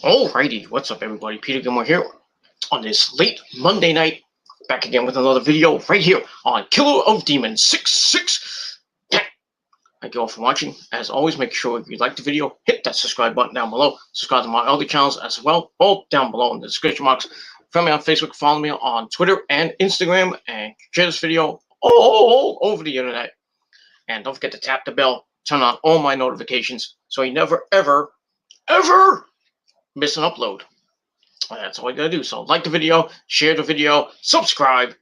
Alrighty, what's up everybody? Peter Gilmore here on this late Monday night. Back again with another video right here on Killer of Demons 66. Thank you all for watching. As always, make sure if you like the video, hit that subscribe button down below. Subscribe to my other channels as well, all down below in the description box. Follow me on Facebook, follow me on Twitter and Instagram, and share this video all over the internet. And don't forget to tap the bell, turn on all my notifications so you never, ever miss an upload. That's all you gotta do. So like the video, share the video, subscribe,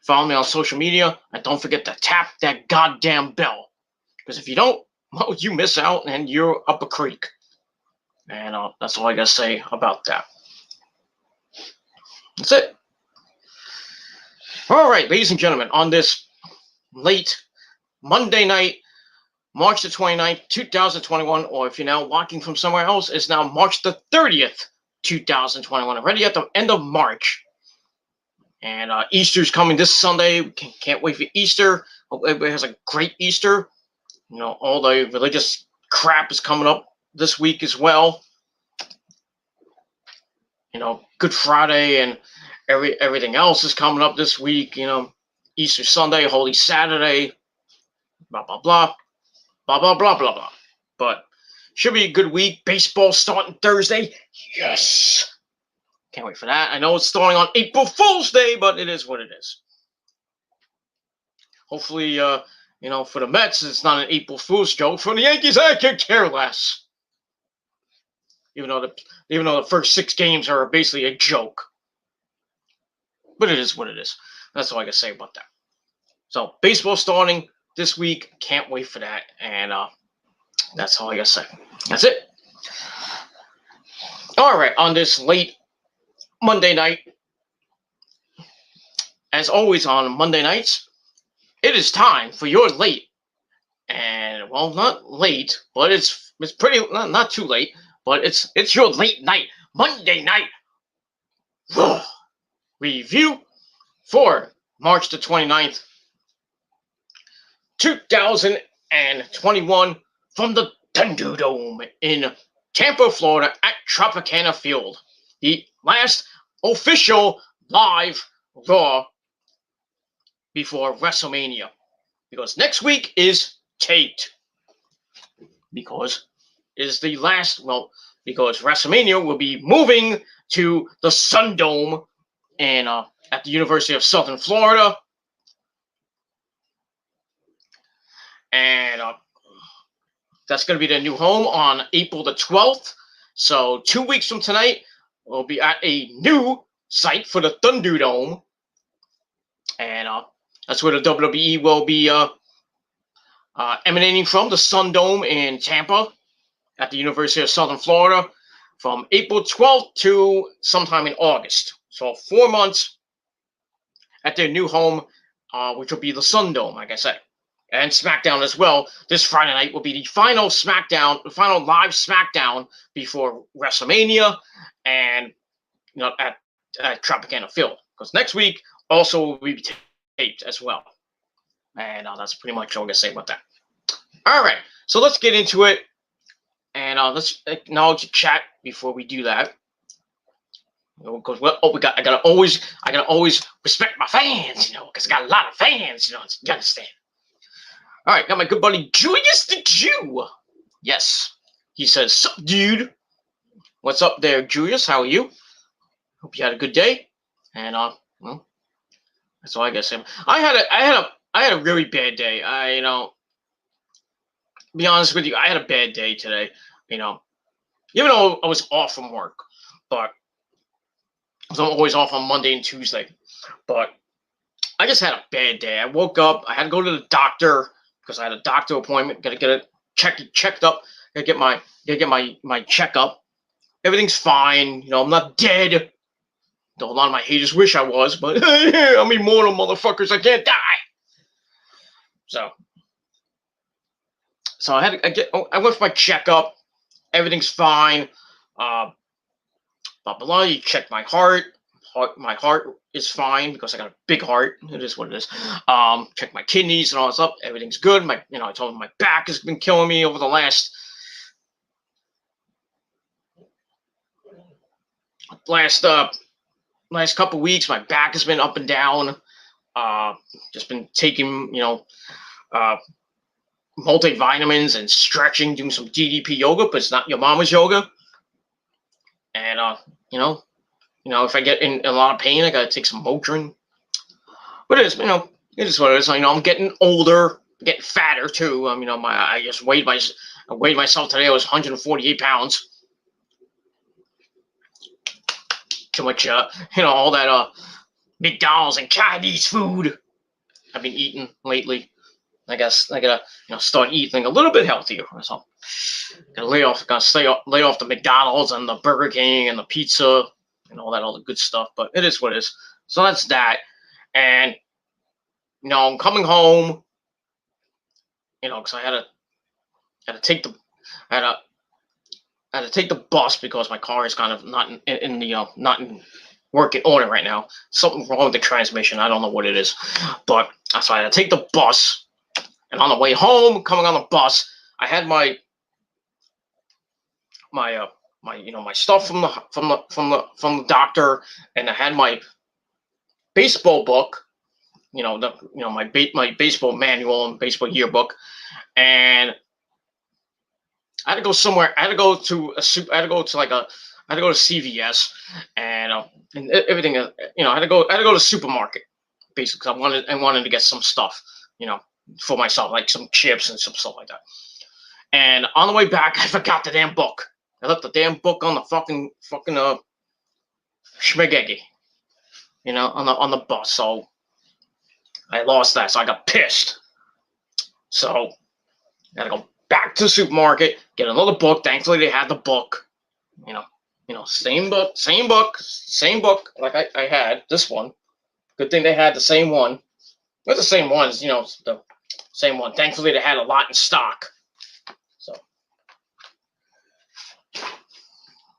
follow me on social media, and don't forget to tap that goddamn bell. Because if you don't, well, you miss out and you're up a creek. And that's all I gotta say about that. That's it. All right, ladies and gentlemen, on this late Monday night, March the 29th, 2021, or if you're now watching from somewhere else, it's now March the 30th, 2021, already at the end of March. And Easter's coming this Sunday. Can't wait for Easter. Hope everybody has a great Easter. You know, all the religious crap is coming up this week as well. You know, Good Friday and everything else is coming up this week. You know, Easter Sunday, Holy Saturday, blah, blah, blah. Blah, blah, blah, blah, blah. But should be a good week. Baseball starting Thursday. Yes. Can't wait for that. I know it's starting on April Fool's Day, but it is what it is. Hopefully, you know, for the Mets, it's not an April Fool's joke. For the Yankees, I could care less. Even though the first 6 games are basically a joke. But it is what it is. That's all I can say about that. So, baseball starting this week. Can't wait for that. And that's all I gotta say. That's it. All right, on this late Monday night, as always on Monday nights, it is time for your late, and well, not late, but it's pretty not too late, but it's your late night Monday night review for March the 29th, 2021, from the Thunderdome in Tampa, Florida at Tropicana Field. The last official live Raw before WrestleMania. Because next week is taped. Because is the last, well, because WrestleMania will be moving to the Sundome and at the University of Southern Florida. And that's going to be their new home on April the 12th. So 2 weeks from tonight, we'll be at a new site for the Thunderdome. And that's where the WWE will be emanating from, the Sundome in Tampa at the University of Southern Florida, from April 12th to sometime in August. So 4 months at their new home, which will be the Sundome, like I said. And SmackDown as well. This Friday night will be the final SmackDown, the final live SmackDown before WrestleMania, and you know at Tropicana Field. Because next week also will be taped as well. And that's pretty much all I'm gonna say about that. All right, so let's get into it, and let's acknowledge the chat before we do that. Because I gotta always respect my fans, you know, because I got a lot of fans, you know. You understand? All right, got my good buddy Julius the Jew. Yes, he says, "Sup, dude? What's up there, Julius? How are you? Hope you had a good day." And well, that's all I gotta say. I had a really bad day. Be honest with you, I had a bad day today. You know, even though I was off from work, but I'm always off on Monday and Tuesday. But I just had a bad day. I woke up. I had to go to the doctor because I had a doctor appointment. Got to get it checked up. Got to get my checkup. Everything's fine. You know, I'm not dead. Though a lot of my haters wish I was, but I'm immortal, motherfuckers. I can't die. So I went for my checkup. Everything's fine. Blah blah blah. You check my heart. My heart is fine because I got a big heart. It is what it is. Check my kidneys and all that stuff. Everything's good. I told him my back has been killing me over the last last couple weeks, my back has been up and down. Just been taking, uh, multivitamins and stretching, doing some DDP yoga, but it's not your mama's yoga. And you know, if I get in a lot of pain, I gotta take some Motrin. But it is, it is what it is. I'm getting older, getting fatter too. I just I weighed myself today. I was 148 pounds. Too much, all that McDonald's and Chinese food I've been eating lately. I guess I gotta, start eating a little bit healthier. So gotta lay off the McDonald's and the Burger King and the pizza and all that other good stuff. But it is what it is. So that's that. And I'm coming home. Because I had to take the I had to take the bus because my car is kind of not in the not in working order right now. Something wrong with the transmission. I don't know what it is, but so I had to take the bus. And on the way home, coming on the bus, I had my stuff from the doctor, and I had my baseball book, my baseball manual and baseball yearbook, and I had to go somewhere. I had to go to CVS, and everything. I had to go to the supermarket, basically. I wanted to get some stuff, for myself, like some chips and some stuff like that. And on the way back, I forgot the damn book. I left the damn book on the fucking schmegegi, on the bus. So I lost that. So I got pissed. So I had to go back to the supermarket, get another book. Thankfully, they had the book. Same book like I had this one. Good thing they had the same one. Not the same ones, the same one. Thankfully, they had a lot in stock.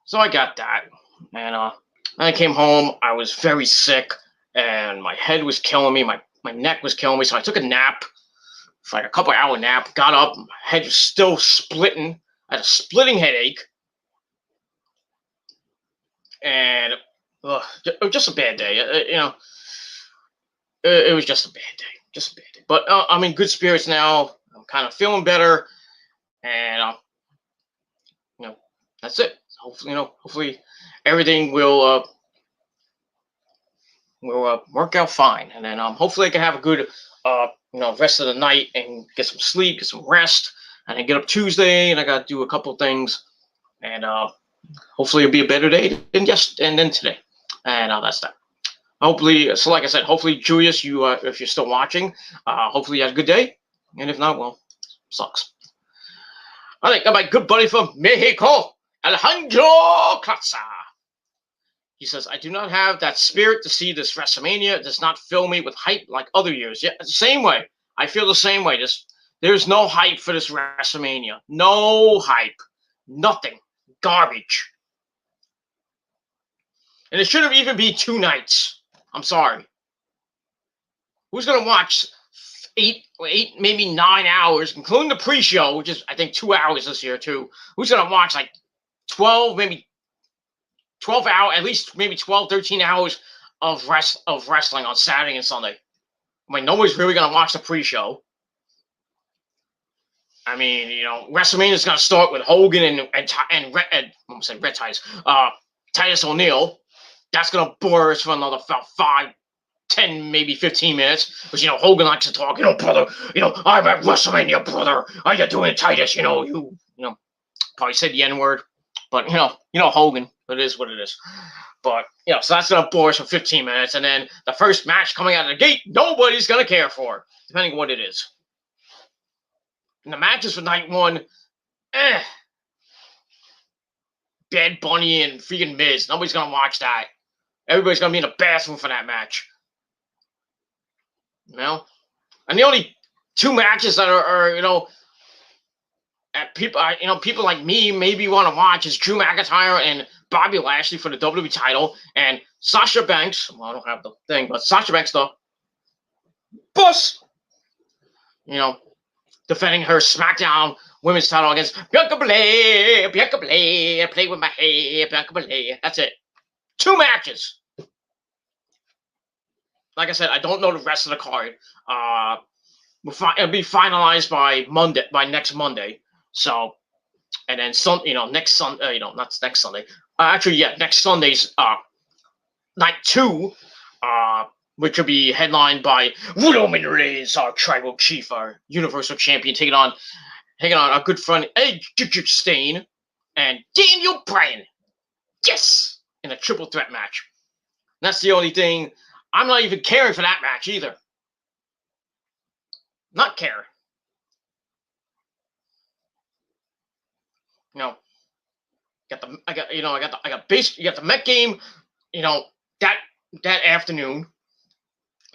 So I got that. And I came home. I was very sick, and my head was killing me. My neck was killing me. So I took a nap, for like a couple-hour nap. Got up. My head was still splitting. I had a splitting headache. And it was just a bad day. It was just a bad day. Just a bad day. But I'm in good spirits now. I'm kind of feeling better. And, that's it. Hopefully everything will work out fine. And then hopefully I can have a good, rest of the night and get some sleep, get some rest. And then get up Tuesday, and I got to do a couple things. And hopefully it'll be a better day than today. And that's that. Hopefully, so like I said, hopefully Julius, you if you're still watching, hopefully you had a good day. And if not, well, sucks. All right, got my good buddy from Mexico, Alejandro Kratza. He says, I do not have that spirit to see this WrestleMania. It does not fill me with hype like other years. Yeah, the same way. I feel the same way. There's no hype for this WrestleMania. No hype. Nothing. Garbage. And it shouldn't even be 2 nights. I'm sorry. Who's going to watch 8, maybe 9 hours, including the pre-show, which is, I think, 2 hours this year, too. Who's going to watch, like, 12, maybe 12 hours, at least maybe 12, 13 hours of wrestling on Saturday and Sunday? I mean, nobody's really going to watch the pre-show. I mean, WrestleMania is going to start with Hogan and Red Titus, Titus O'Neil. That's going to bore us for another 5, 10, maybe 15 minutes. Because, Hogan likes to talk, brother, I'm at WrestleMania, brother. How you doing, Titus? You probably said the N-word. But, Hogan. It is what it is. But, so that's going to bore us for 15 minutes. And then the first match coming out of the gate, nobody's going to care for, depending on what it is. And the matches for night 1, Bad Bunny and freaking Miz. Nobody's going to watch that. Everybody's going to be in the bathroom for that match. And the only 2 matches that are people like me maybe want to watch is Drew McIntyre and Bobby Lashley for the WWE title, and Sasha Banks. Well, I don't have the thing, but Sasha Banks, the boss, defending her SmackDown Women's title against Bianca Belair. Play with my hair, Bianca Belair. That's it. 2 matches. Like I said, I don't know the rest of the card. It'll be finalized by Monday, by next Monday. So, and then next Sunday, not next Sunday. Actually, yeah, next Sunday's night 2, which will be headlined by Roman Reigns, our tribal chief, our Universal Champion, taking on our good friend Edge Stain and Daniel Bryan. Yes, in a triple threat match. And that's the only thing. I'm not even caring for that match either. Not caring. I got the Met game, that afternoon.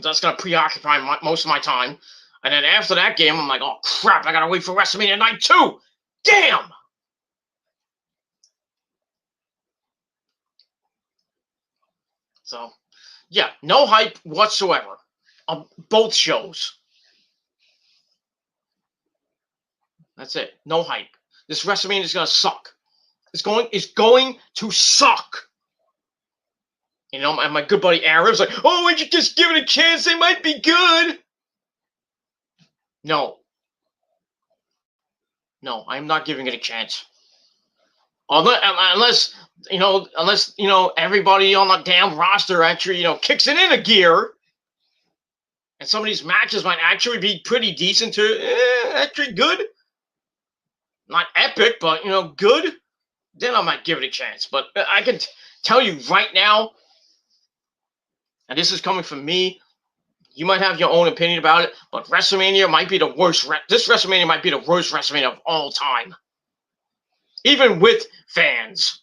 That's gonna preoccupy most of my time. And then after that game, I'm like, oh crap, I gotta wait for WrestleMania Night 2. Damn. So, yeah, no hype whatsoever on both shows. That's it. No hype. This WrestleMania is gonna suck. It's going to suck. And my good buddy Arab's like, oh, we should just give it a chance. They might be good. No, I'm not giving it a chance. Unless everybody on the damn roster actually kicks it in a gear, and some of these matches might actually be pretty decent to actually good, not epic, but good. Then I might give it a chance. But I can tell you right now, and this is coming from me. You might have your own opinion about it, but WrestleMania might be the worst. This WrestleMania might be the worst WrestleMania of all time, even with fans.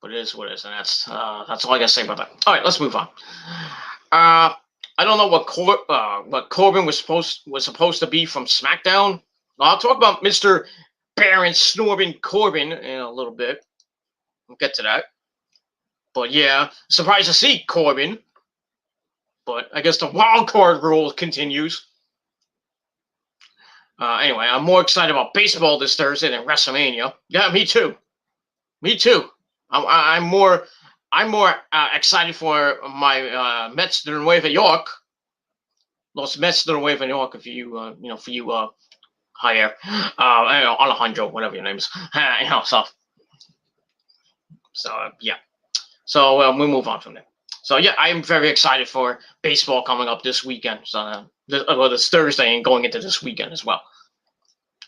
But it is what it is, and that's all I gotta say about that. All right, let's move on. I don't know what Corbin was supposed to be from SmackDown. I'll talk about Mr. Baron Snorbin Corbin in a little bit. We'll get to that. But yeah, surprised to see Corbin. But I guess the wild card rule continues. Anyway, I'm more excited about baseball this Thursday than WrestleMania. Yeah, me too. I'm more excited for my Mets de Nueva York. Los Mets de Nueva York, if you for you Javier, Alejandro, whatever your name is, so yeah. So we'll move on from there. So yeah, I am very excited for baseball coming up this weekend. So this Thursday and going into this weekend as well.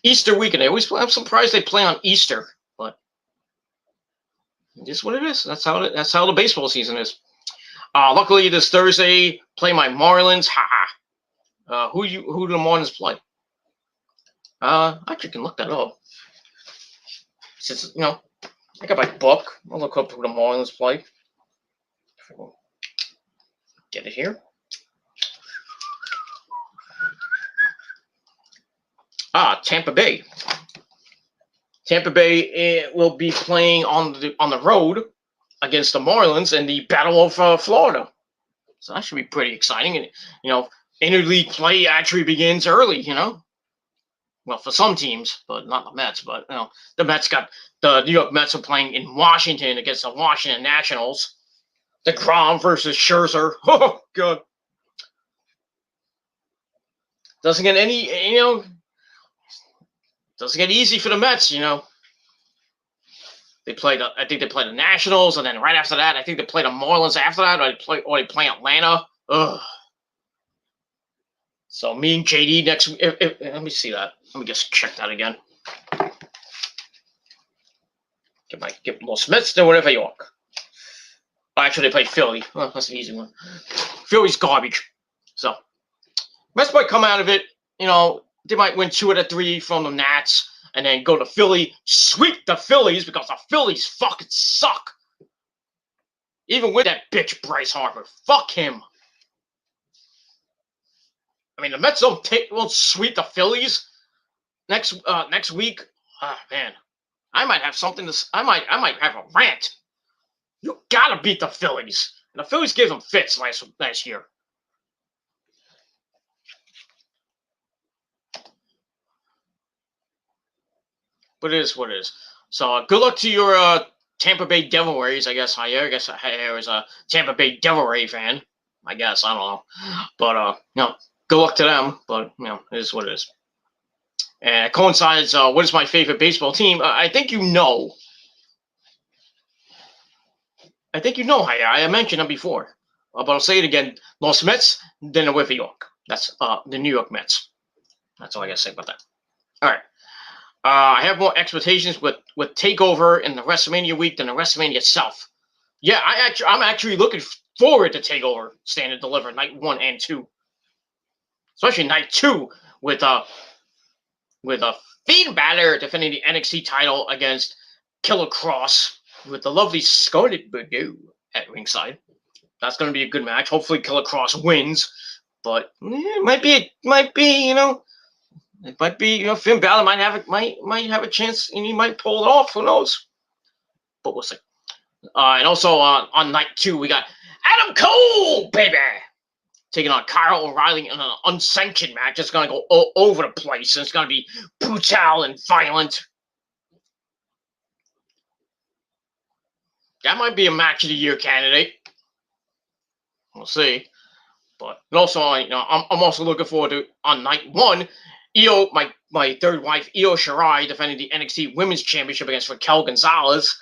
Easter weekend. I'm surprised they play on Easter, but just what it is. That's how the baseball season is. Luckily, this Thursday play my Marlins. Who do the Marlins play? Actually, can look that up. Since I got my book. I'll look up who the Marlins play. Get it here. Tampa Bay. Tampa Bay will be playing on the road against the Marlins in the Battle of Florida. So that should be pretty exciting. And interleague play actually begins early. Well, for some teams, but not the Mets. But the New York Mets are playing in Washington against the Washington Nationals. DeGrom versus Scherzer. Oh God! Doesn't get doesn't get easy for the Mets. They played. I think they played the Nationals, and then right after that, I think they played the Marlins. After that, or they play Atlanta. Ugh. So me and JD next. Let me see that. Let me just check that again. Get Los Mets to Nueva York. Actually, they played Philly. Oh, that's an easy one. Philly's garbage. So Mets might come out of it. They might win 2 out of 3 from the Nats, and then go to Philly, sweep the Phillies because the Phillies fucking suck. Even with that bitch Bryce Harper, fuck him. I mean, the Mets won't sweep the Phillies next week. Man, I might have something to. I might have a rant. You gotta beat the Phillies, and the Phillies gave them fits last year. But it is what it is. So good luck to your Tampa Bay Devil Rays. I guess Jair. I guess Jair is a Tampa Bay Devil Ray fan. I guess I don't know, but good luck to them. But it is what it is. And it coincides. What is my favorite baseball team? I think you know. Jair. I mentioned them before, but I'll say it again. Los Mets, then the New York. That's the New York Mets. That's all I gotta say about that. All right. I have more expectations with Takeover in the WrestleMania week than the WrestleMania itself. Yeah, I'm actually looking forward to Takeover Stand and Deliver night 1 and 2, especially night 2 with a Finn Balor defending the NXT title against Killer Kross with the lovely Scarlett Bordeaux at ringside. That's going to be a good match. Hopefully, Killer Kross wins, but it might be Finn Balor might have a chance, and he might pull it off. Who knows? But we'll see. And also on night 2, we got Adam Cole, baby, taking on Kyle O'Reilly in an unsanctioned match. It's gonna go all over the place, and it's gonna be brutal and violent. That might be a match of the year candidate. We'll see. But also, I'm also looking forward to on night 1. Io, my third wife, Io Shirai, defending the NXT Women's Championship against Raquel Gonzalez.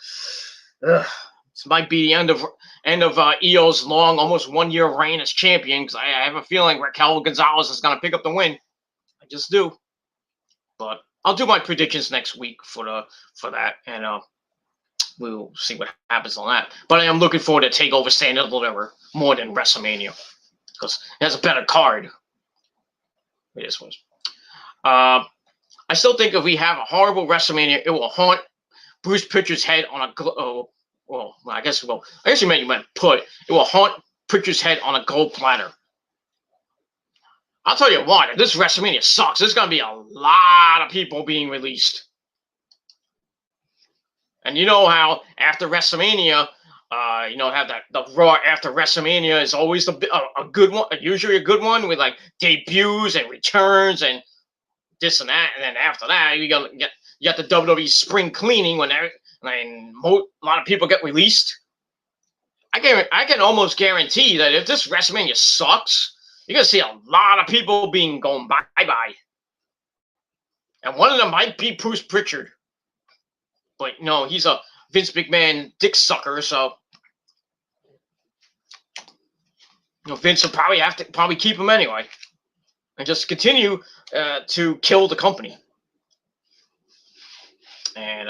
This might be the end of Io's long, almost 1-year reign as champion. Because I have a feeling Raquel Gonzalez is going to pick up the win. I just do. But I'll do my predictions next week for that, and we'll see what happens on that. But I am looking forward to Takeover Stand and Deliver more than WrestleMania because it has a better card. It is what. I still think if we have a horrible WrestleMania, it will haunt Bruce Pritchard's head on a I guess you meant put. It will haunt Pritchard's head on a gold platter. I'll tell you what, if this WrestleMania sucks, there's going to be a lot of people being released. And you know how after WrestleMania, have the Raw after WrestleMania is always a good one, usually a good one with like debuts and returns and this and that. And then after that, you got the WWE spring cleaning when a lot of people get released. I can almost guarantee that if this WrestleMania sucks, you're going to see a lot of people going bye-bye. And one of them might be Bruce Pritchard. But, he's a Vince McMahon dick sucker, so Vince will probably have to keep him anyway. And just continue to kill the company. And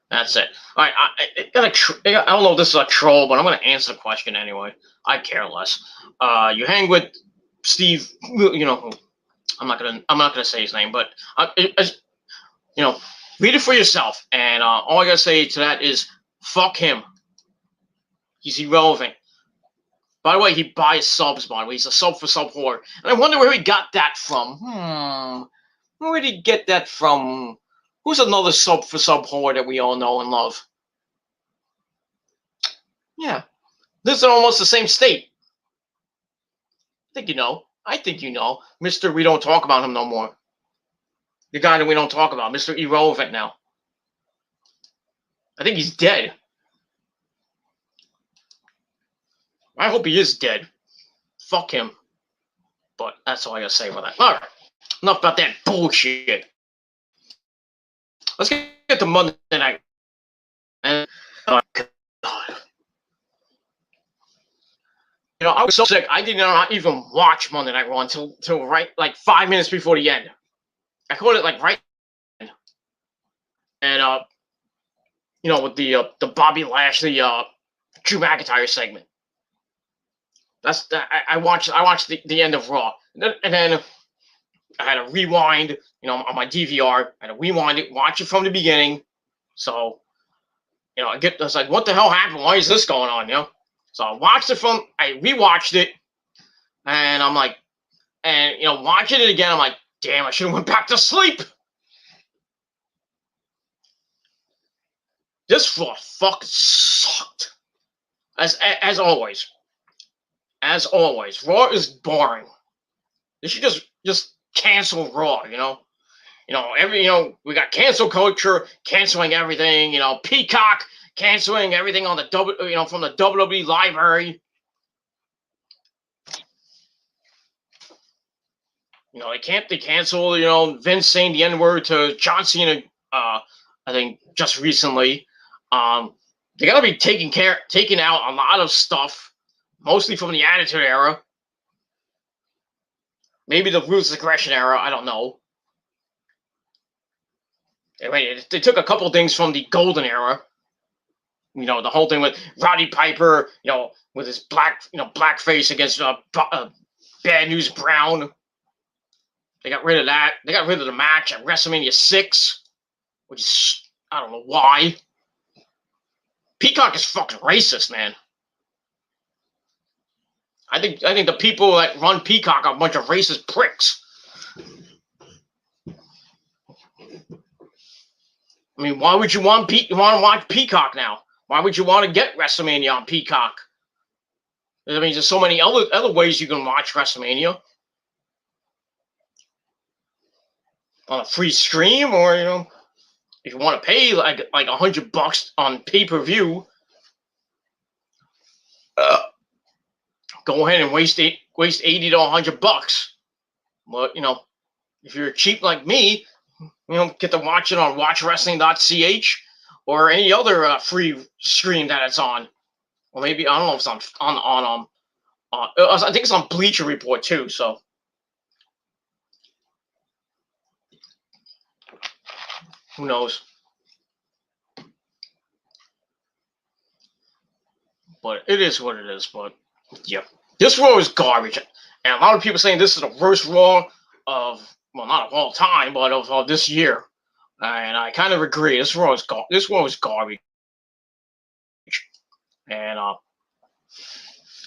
that's it. All right, I don't know if this is a troll, but I'm going to answer the question anyway. I care less. You hang with Steve, I'm not gonna say his name, but read it for yourself. And all I gotta say to that is, fuck him. He's irrelevant. By the way, he buys subs, by the way. He's a sub for sub whore. And I wonder where he got that from. Where did he get that from? Who's another sub for sub whore that we all know and love? Yeah. This is almost the same state. I think you know. Mr. We don't talk about him no more. The guy that we don't talk about. Mr. Irrelevant now. I think he's dead. I hope he is dead. Fuck him. But that's all I gotta say about that. Alright. Enough about that bullshit. Let's get to Monday night. And oh God. I was so sick. I did not even watch Monday Night Raw until right like 5 minutes before the end. I caught it like right. And with the Bobby Lashley Drew McIntyre segment. I watched the end of Raw, and then I had to rewind, on my DVR. I had to rewind it, watch it from the beginning. So, I was like, what the hell happened? Why is this going on? So I rewatched it, and I'm like, watching it again, I'm like, damn, I should have went back to sleep. This Raw fucking sucked. As always. As always. Raw is boring. They should just cancel Raw, we got cancel culture, canceling everything. Peacock canceling everything on the from the WWE library. They cancel, Vince saying the N-word to John Cena, I think just recently. They gotta be taking out a lot of stuff, mostly from the Attitude Era. Maybe the Ruthless Aggression Era, I don't know. They took a couple things from the Golden Era. The whole thing with Roddy Piper, with his blackface against Bad News Brown. They got rid of that. They got rid of the match at WrestleMania 6, which is, I don't know why. Peacock is fucking racist, man. I think the people that run Peacock are a bunch of racist pricks. I mean, why would you want to watch Peacock now? Why would you want to get WrestleMania on Peacock? I mean, there's so many other ways you can watch WrestleMania. On a free stream, or if you want to pay like $100 on pay-per-view, go ahead and waste $80 to $100. But if you're cheap like me, get to watch it on watchwrestling.ch or any other free stream that it's on. Or maybe I don't know if it's on I think it's on Bleacher Report too. So. Who knows? But it is what it is. But yeah, this Raw is garbage, and a lot of people saying this is the worst Raw of not of all time, but of this year. And I kind of agree. This Raw is garbage, and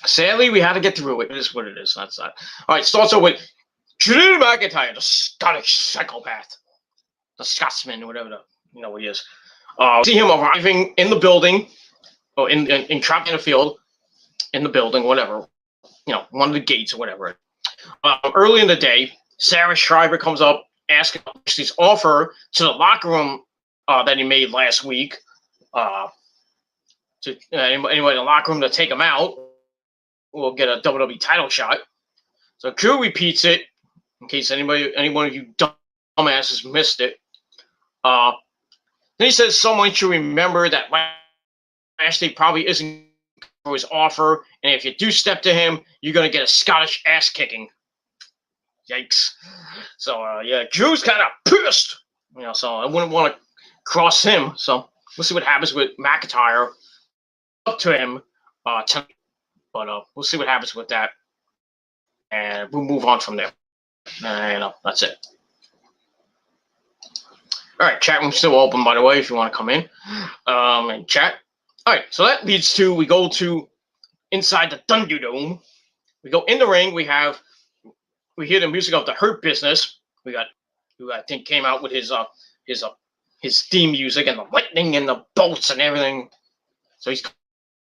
sadly we had to get through it. It is what it is. That's that. All right, starts off with Drew McIntyre, the Scottish psychopath. The Scotsman, whatever he is. See him arriving in the building, or in trapped in a field, in the building, whatever. One of the gates or whatever. Early in the day, Sarah Schreiber comes up, asking his offer to the locker room that he made last week. To anybody in the locker room to take him out, we'll get a WWE title shot. So Drew repeats it in case anyone of you dumbasses missed it. Then he says someone should remember that Lashley probably isn't for his offer, and if you do step to him, you're gonna get a Scottish ass kicking. Yikes! So yeah, Drew's kind of pissed, So I wouldn't want to cross him. So we'll see what happens with McIntyre. Up to him tonight, but we'll see what happens with that, and we'll move on from there. And that's it. All right, chat room's still open, by the way, if you want to come in and chat. All right, so that leads to, we go to inside the Thunderdome. We go in the ring. We hear the music of the Hurt Business. Who I think came out with his theme music and the lightning and the bolts and everything. So he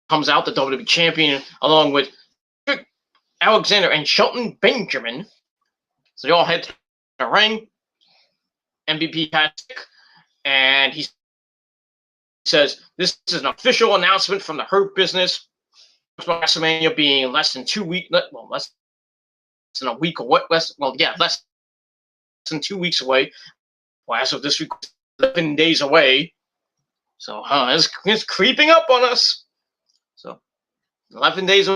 comes out, the WWE champion, along with Alexander and Shelton Benjamin. So they all head to the ring. MVP has, and he says this is an official announcement from the Hurt Business. WrestleMania being less than 2 weeks, less than a week away. Less than 2 weeks away. Well, as of this week, 11 days away. So it's creeping up on us. So 11 days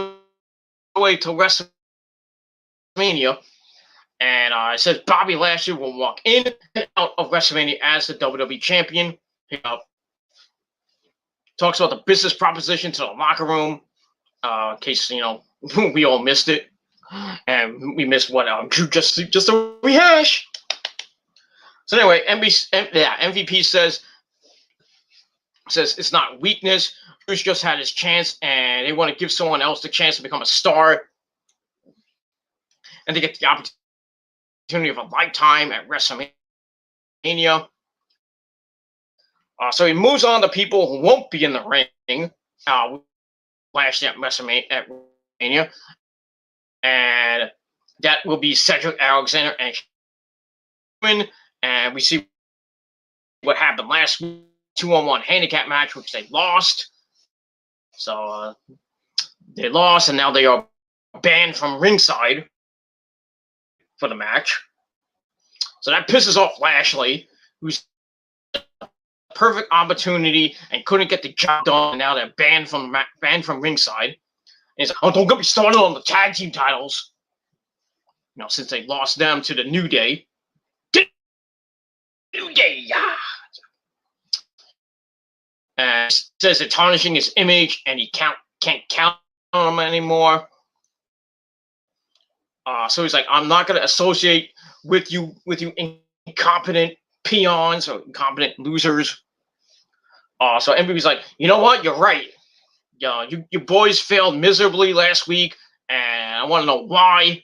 away till WrestleMania. And it says Bobby Lashley will walk in and out of WrestleMania as the WWE champion. Talks about the business proposition to the locker room. In case, we all missed it. And we missed what? Just a rehash. So anyway, MVP says it's not weakness. Bruce just had his chance, and they want to give someone else the chance to become a star. And they get the opportunity of a lifetime at WrestleMania. So he moves on to people who won't be in the ring last year at WrestleMania. And that will be Cedric Alexander and Strowman and we see what happened last week, 2-on-1 handicap match, which they lost. So they lost, and now they are banned from ringside for the match. So that pisses off Lashley, who's perfect opportunity and couldn't get the job done. Now they're banned from ringside. And he's like, "Oh, don't get me started on the tag team titles." You know, since they lost them to the New Day. New Day, yeah. And says they're tarnishing his image, and he can't count on him anymore. So he's like, "I'm not going to associate with you incompetent peons or incompetent losers." So MVP's like, "You know what? You're right. Your boys failed miserably last week, and I want to know why."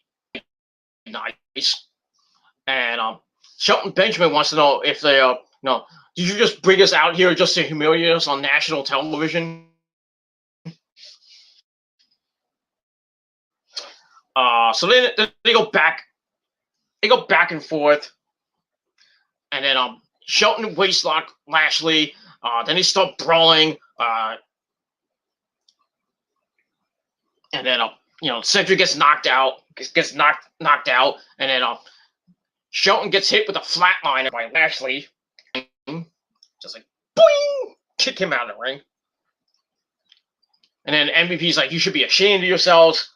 Nice. And Shelton Benjamin wants to know if they, did you just bring us out here just to humiliate us on national television? So then they go back. They go back and forth, and then Shelton waistlock Lashley. Then they start brawling. And then Cedric gets knocked out. Gets knocked out, and then Shelton gets hit with a flatliner by Lashley. Just like boing, kick him out of the ring. And then MVP's like, "You should be ashamed of yourselves."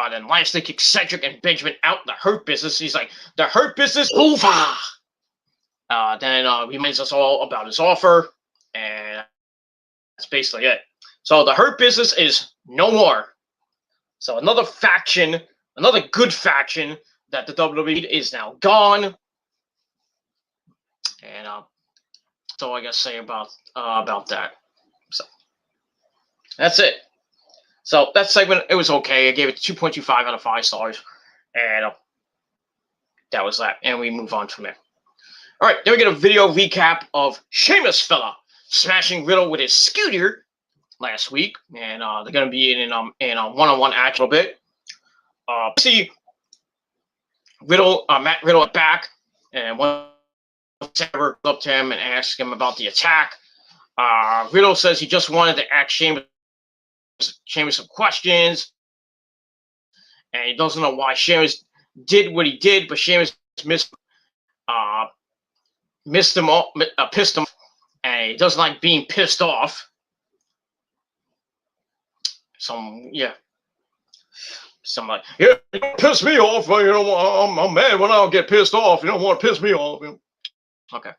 Then Lashley kicks Cedric and Benjamin out the Hurt Business. He's like, "The Hurt Business over." Then he reminds us all about his offer, and that's basically it. So the Hurt Business is no more. So another faction, another good faction that the WWE is now gone. And that's all I gotta say about that. So that's it. So that segment, it was okay. I gave it 2.25 out of 5 stars, and that was that. And we move on from there. All right, then we get a video recap of Sheamus fella smashing Riddle with his scooter last week, and they're gonna be in a one-on-one action a little bit. See Riddle, Matt Riddle back, and one goes up to him and asks him about the attack. Riddle says he just wanted to ask Sheamus some questions, and he doesn't know why Sheamus did what he did, but Sheamus missed him off, pissed him, and he doesn't like being pissed off. Somebody, you don't piss me off. I'm mad when I don't get pissed off. You don't want to piss me off. Okay.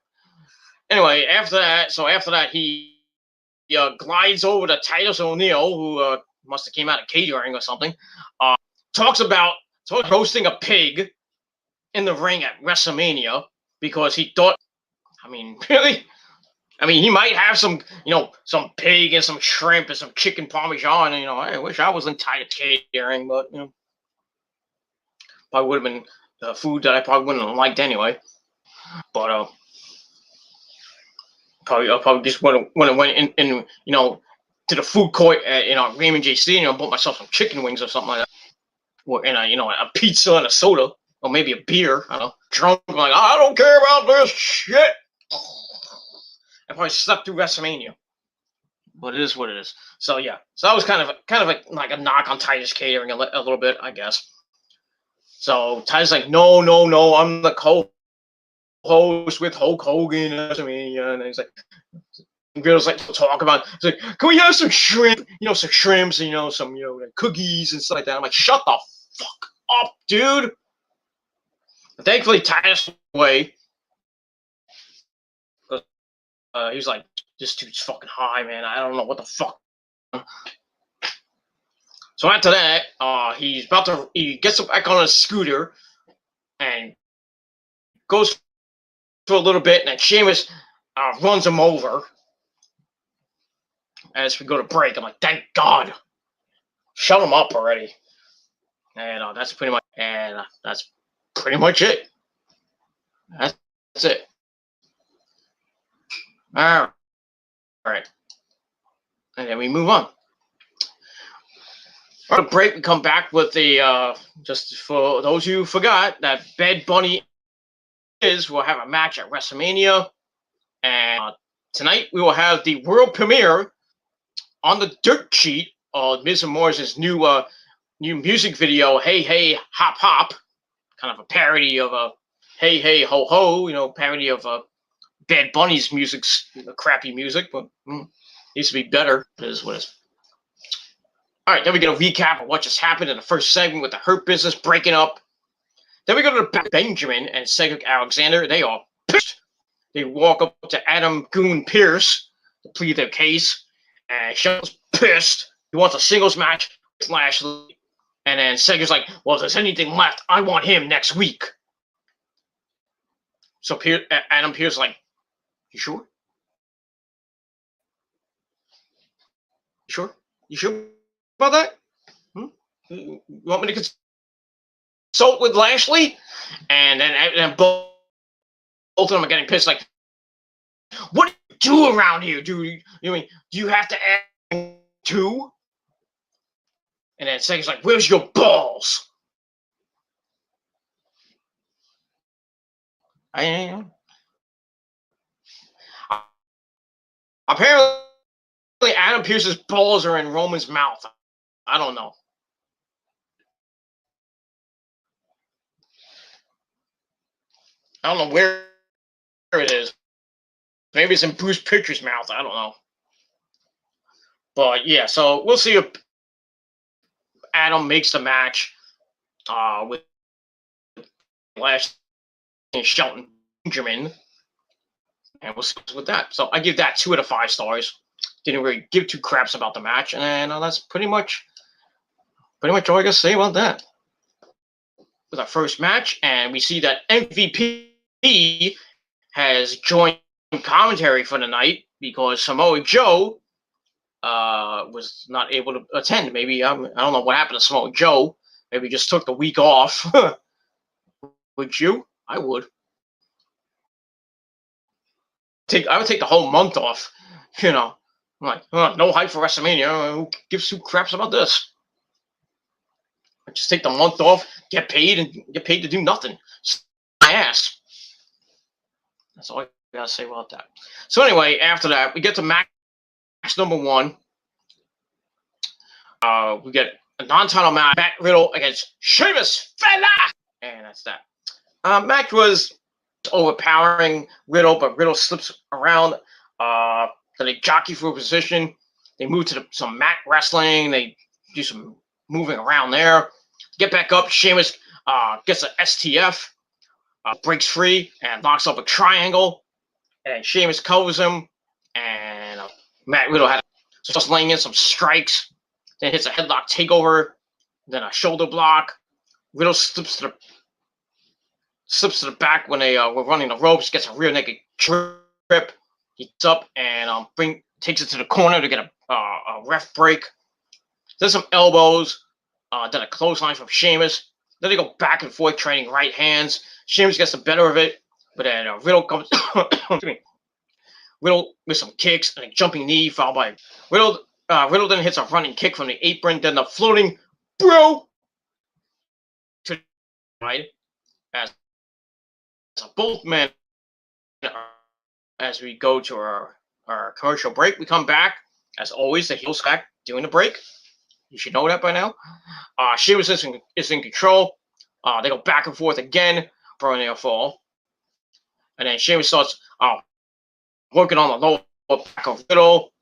Anyway, after that, he glides over to Titus O'Neil, who must have came out of catering or something. Talks about roasting a pig in the ring at WrestleMania because he thought, I mean, really? I mean, he might have some pig and some shrimp and some chicken parmesan. And, I wish I was in Titus catering, but, probably would have been food that I probably wouldn't have liked anyway. But, probably just went in to the food court at Raymond J. Stadium and bought myself some chicken wings or something like that, or a pizza and a soda, or maybe a beer. I don't know. Drunk, I'm like, I don't care about this shit. I probably slept through WrestleMania, but it is what it is. So yeah, so that was kind of like a knock on Titus catering a little bit, I guess. So Titus like, no, I'm the co-host with Hulk Hogan and WrestleMania, and he's like, girls like to talk about. It's like, can we have some shrimp? Some shrimps, and some like cookies and stuff like that. I'm like, shut the fuck up, dude. But thankfully, Titus away. He was like, this dude's fucking high, man. I don't know what the fuck. So after that, he gets back on his scooter and goes for a little bit, and then Sheamus runs him over as we go to break. I'm like, thank God. Shut him up already. And that's pretty much it. That's it. All right. And then we move on. On a break, we come back with the just for those of you who forgot that Bad Bunny Miz will have a match at WrestleMania, and tonight we will have the world premiere on the dirt sheet of Miz and Morris's new music video, "Hey Hey Hop Hop," kind of a parody of a "Hey Hey Ho Ho," parody of Bad Bunny's music's crappy music, but needs to be better. It is what it is. All right, then we get a recap of what just happened in the first segment with the Hurt Business breaking up. Then we go to the Benjamin and Cedric Alexander. They are pissed. They walk up to Adam Goon Pierce to plead their case, and Shelton's pissed. He wants a singles match with Lashley, and then Cedric's like, "Well, if there's anything left, I want him next week." So Adam Pierce is like, "You sure? You sure? You sure about that? You want me to consult with Lashley?" And then both of them are getting pissed, like, "What do you do around here, dude? Do you have to act too?" And then Cedric's like, "Where's your balls?" Apparently, Adam Pearce's balls are in Roman's mouth. I don't know. I don't know where it is. Maybe it's in Bruce Pritchard's mouth. I don't know. But yeah, so we'll see if Adam makes the match with Lashley and Shelton Benjamin, and we'll see with that. So I give that 2 out of 5 stars. Didn't really give 2 craps about the match, and that's pretty much all I got to say about that. With our first match, and we see that MVP has joined commentary for the night because Samoa Joe was not able to attend. Maybe I don't know what happened to Samoa Joe. Maybe he just took the week off. Would you? I would. I would take the whole month off. I'm like, no hype for WrestleMania. Who gives 2 craps about this? I just take the month off, get paid to do nothing. My ass. That's all I gotta say about that. So anyway, after that, we get to match number 1. We get a non-title match: Matt Riddle against Sheamus Fella, and that's that. Match was overpowering Riddle, but Riddle slips around. Then they jockey for a position. They move to some mat wrestling. They do some moving around there. Get back up. Sheamus gets an STF, breaks free, and knocks up a triangle. And Sheamus covers him. And Matt Riddle had just laying in some strikes. Then hits a headlock takeover. Then a shoulder block. Riddle slips to the back when they were running the ropes. Gets a rear naked trip. He gets up and takes it to the corner to get a ref break. Does some elbows. Then a clothesline from Sheamus. Then they go back and forth trading right hands. Sheamus gets the better of it, but then Riddle comes. Riddle with some kicks and a jumping knee, followed by Riddle. Riddle then hits a running kick from the apron, then the floating bro to right as both men. As we go to our commercial break, we come back. As always, the heels back doing the break. You should know that by now. Sheamus is in control. They go back and forth again for a near fall. And then Sheamus starts working on the lower back of Riddle.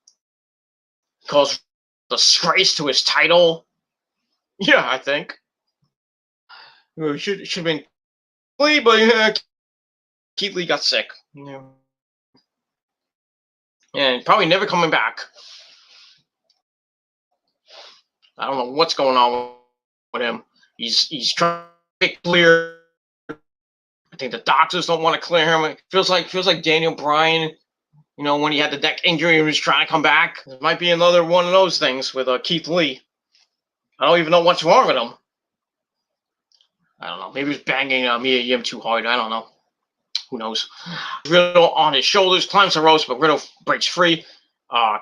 Causes disgrace to his title. Yeah, I think. It should have been Lee, but Keith Lee got sick. Yeah. And probably never coming back. I don't know what's going on with him. He's trying to get clear. I think the doctors don't want to clear him. It feels like Daniel Bryan, when he had the neck injury and was trying to come back. It might be another one of those things with Keith Lee. I don't even know what's wrong with him. I don't know. Maybe he's banging Mia Yim too hard. I don't know. Who knows? Riddle on his shoulders, climbs the ropes, but Riddle breaks free.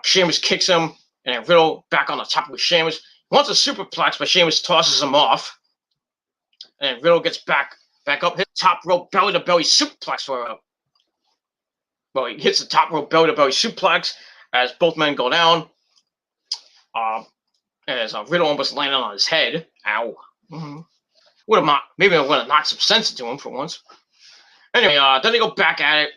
Sheamus kicks him, and then Riddle back on the top with Sheamus. He wants a superplex, but Sheamus tosses him off. And Riddle gets back back up, hit top rope belly to belly suplex for well, he hits the top rope belly to belly suplex as both men go down. As Riddle almost landed on his head. Ow. Would have maybe I would have knocked some sense into him for once. Anyway, then they go back at it,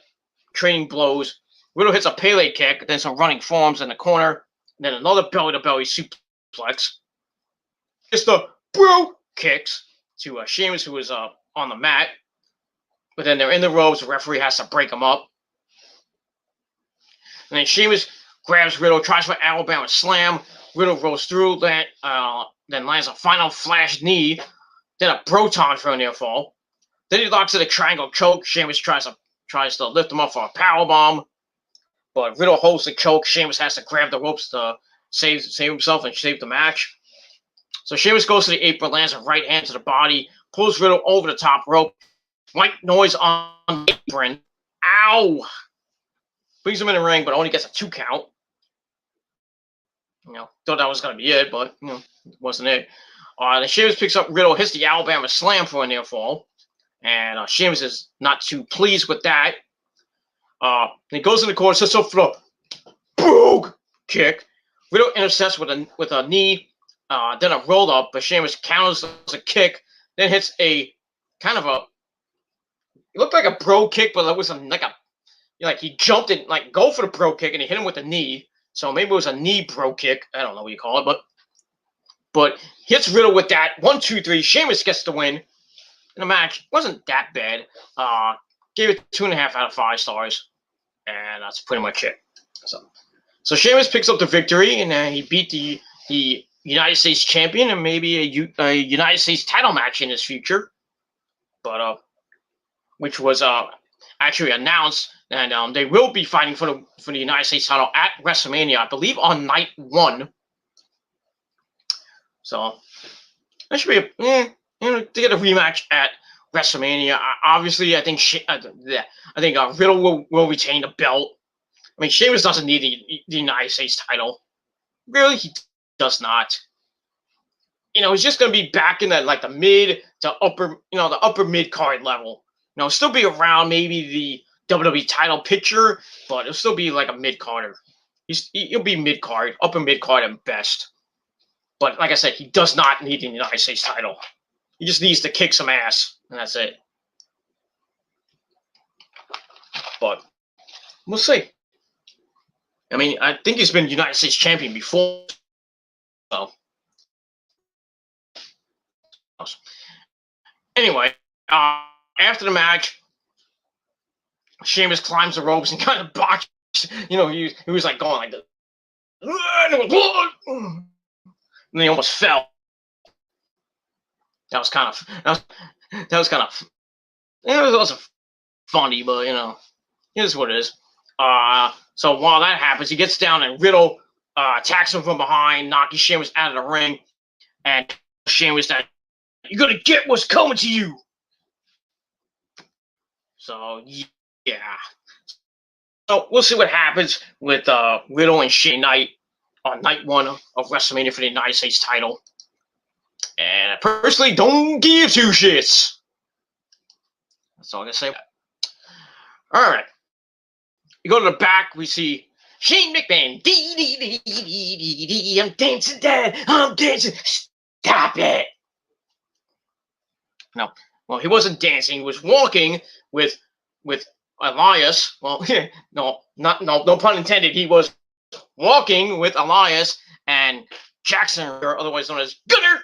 trading blows. Riddle hits a Pele kick, then some running forms in the corner, then another belly to belly suplex. Just the bro kicks to Sheamus, who was on the mat. But then they're in the ropes. The referee has to break them up. And then Sheamus grabs Riddle, tries for Alabama slam. Riddle rolls through, then lands a final flash knee, then a Broton for a near fall. Then he locks in a triangle choke. Sheamus tries to lift him up for a powerbomb, but Riddle holds the choke. Sheamus has to grab the ropes to save himself and save the match. So Sheamus goes to the apron, lands a right hand to the body, pulls Riddle over the top rope. White noise on the apron. Ow! Brings him in the ring, but only gets a 2 count. Thought that was going to be it, but it wasn't it. Then Sheamus picks up Riddle, hits the Alabama slam for a near fall, and Sheamus is not too pleased with that. Then he goes in the corner, sets up for the boog kick. Riddle intercepts with a knee, then a roll up, but Sheamus counters a kick, then hits a kind of a. It looked like a bro kick, but it was like he jumped and go for the bro kick, and he hit him with a knee. So maybe it was a knee bro kick. I don't know what you call it, but hits Riddle with that 1, 2, 3. Sheamus gets the win. And the match wasn't that bad. Gave it 2.5 out of 5 stars, and that's pretty much it. So Sheamus picks up the victory, and he beat the United States champion, and maybe a United States title match in his future. But which was actually announced. And they will be fighting for the United States title at WrestleMania, I believe, on night 1. So that should be to get a rematch at WrestleMania. Obviously, I think Riddle will retain the belt. I mean, Sheamus doesn't need the United States title. Really, he does not. He's just going to be back in that the mid to upper, the upper mid card level. Still be around maybe the WWE title picture, but it'll still be like a mid-carder. He'll be mid-card, upper mid-card at best. But like I said, he does not need the United States title. He just needs to kick some ass, and that's it. But we'll see. I mean, I think he's been United States champion before. So anyway, after the match, Sheamus climbs the ropes and kind of botches. He was going like this. And he almost fell. That was kind of it wasn't funny, but it is what it is. So while that happens, he gets down and Riddle attacks him from behind, knocking Sheamus out of the ring, and Sheamus that you're gonna get what's coming to you. So yeah. So we'll see what happens with Riddle and Shane Knight on night 1 of WrestleMania for the United States title. And I personally don't give 2 shits. That's all I'm going to say. All right. You go to the back, we see Shane McMahon. I'm dancing, Dad. I'm dancing. Stop it. No. Well, he wasn't dancing. He was walking with Elias. Well, no pun intended. He was walking with Elias and Jackson, otherwise known as Gunner.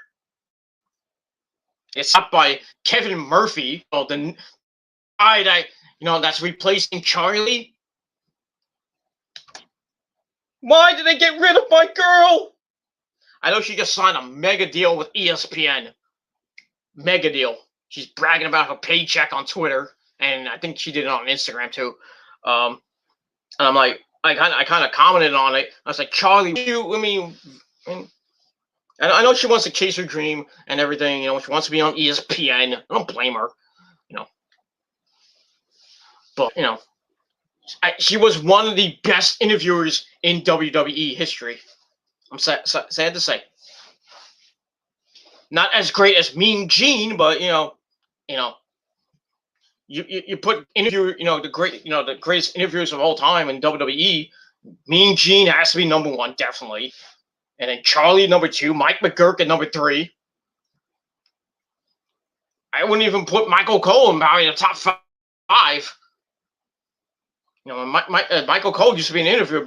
It's up by Kevin Murphy. The guy that that's replacing Charlie. Why did they get rid of my girl? I know she just signed a mega deal with ESPN. Mega deal. She's bragging about her paycheck on Twitter, and I think she did it on Instagram too. And I'm like, I kind of commented on it. I was like, Charlie, I know she wants to chase her dream and everything. She wants to be on ESPN. I don't blame her. But she was one of the best interviewers in WWE history. I'm sad to say. Not as great as Mean Gene, but you put interview, the greatest interviewers of all time in WWE. Mean Gene has to be number one, definitely, and then Charlie number two, Mike McGurk at number three. I wouldn't even put Michael Cole in probably the top five. Michael Cole used to be an interviewer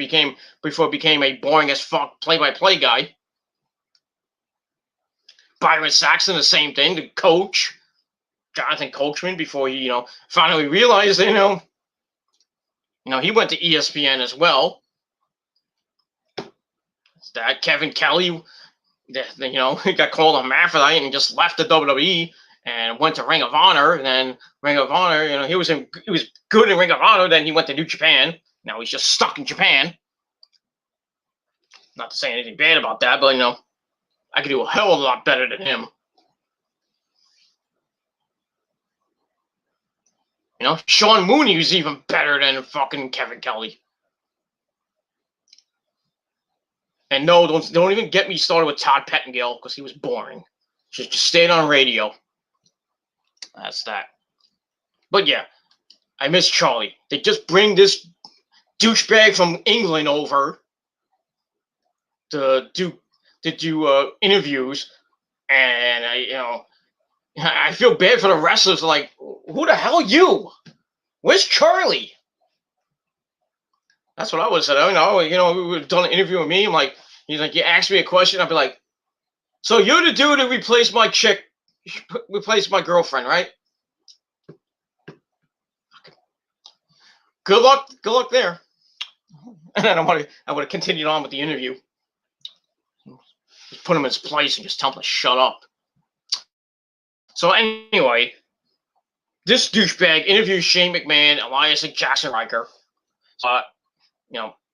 before became a boring as fuck play-by-play guy. Byron Saxton, the same thing. The coach, Jonathan Coachman, before he finally realized he went to ESPN as well. That Kevin Kelly, he got called a hermaphrodite and just left the WWE and went to Ring of Honor. And then Ring of Honor, he was good in Ring of Honor. Then he went to New Japan. Now he's just stuck in Japan. Not to say anything bad about that, but I could do a hell of a lot better than him. Sean Mooney was even better than fucking Kevin Kelly. And no, don't even get me started with Todd Pettengill because he was boring. Just stayed on radio. That's that. But yeah, I miss Charlie. They just bring this douchebag from England over to do interviews, and I feel bad for the wrestlers. Like, who the hell are you? Where's Charlie? That's what I would have said. We would have done an interview with me. I'm like, he's like, you ask me a question, I'd be like, so you're the dude that replaced my chick, replaced my girlfriend, right? Good luck there. And then I would have continued on with the interview. Just put him in his place and just tell him to shut up. So anyway, this douchebag interviews Shane McMahon, Elias, and Jackson Riker.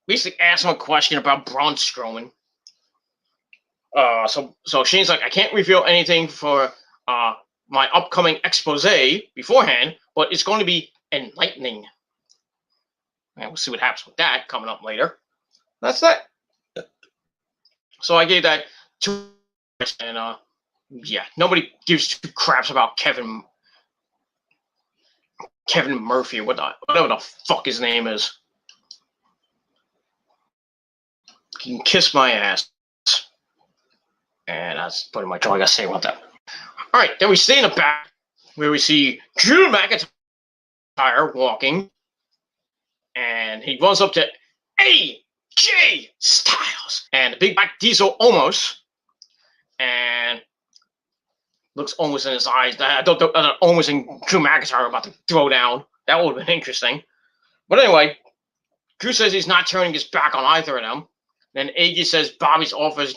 Basically asked him a question about Braun Strowman. So Shane's like, I can't reveal anything for my upcoming expose beforehand, but it's going to be enlightening. And we'll see what happens with that coming up later. That's that. So I gave that 2, and nobody gives 2 craps about Kevin Murphy, whatever the fuck his name is. He can kiss my ass. And that's pretty much all I got to say about that. All right, then we stay in the back where we see Drew McIntyre walking. And he runs up to AJ Styles and the big black Diesel Omos. And looks almost in his eyes. I don't Omos and Drew McIntyre are about to throw down. That would have been interesting. But anyway, Drew says he's not turning his back on either of them. Then AJ says Bobby's off as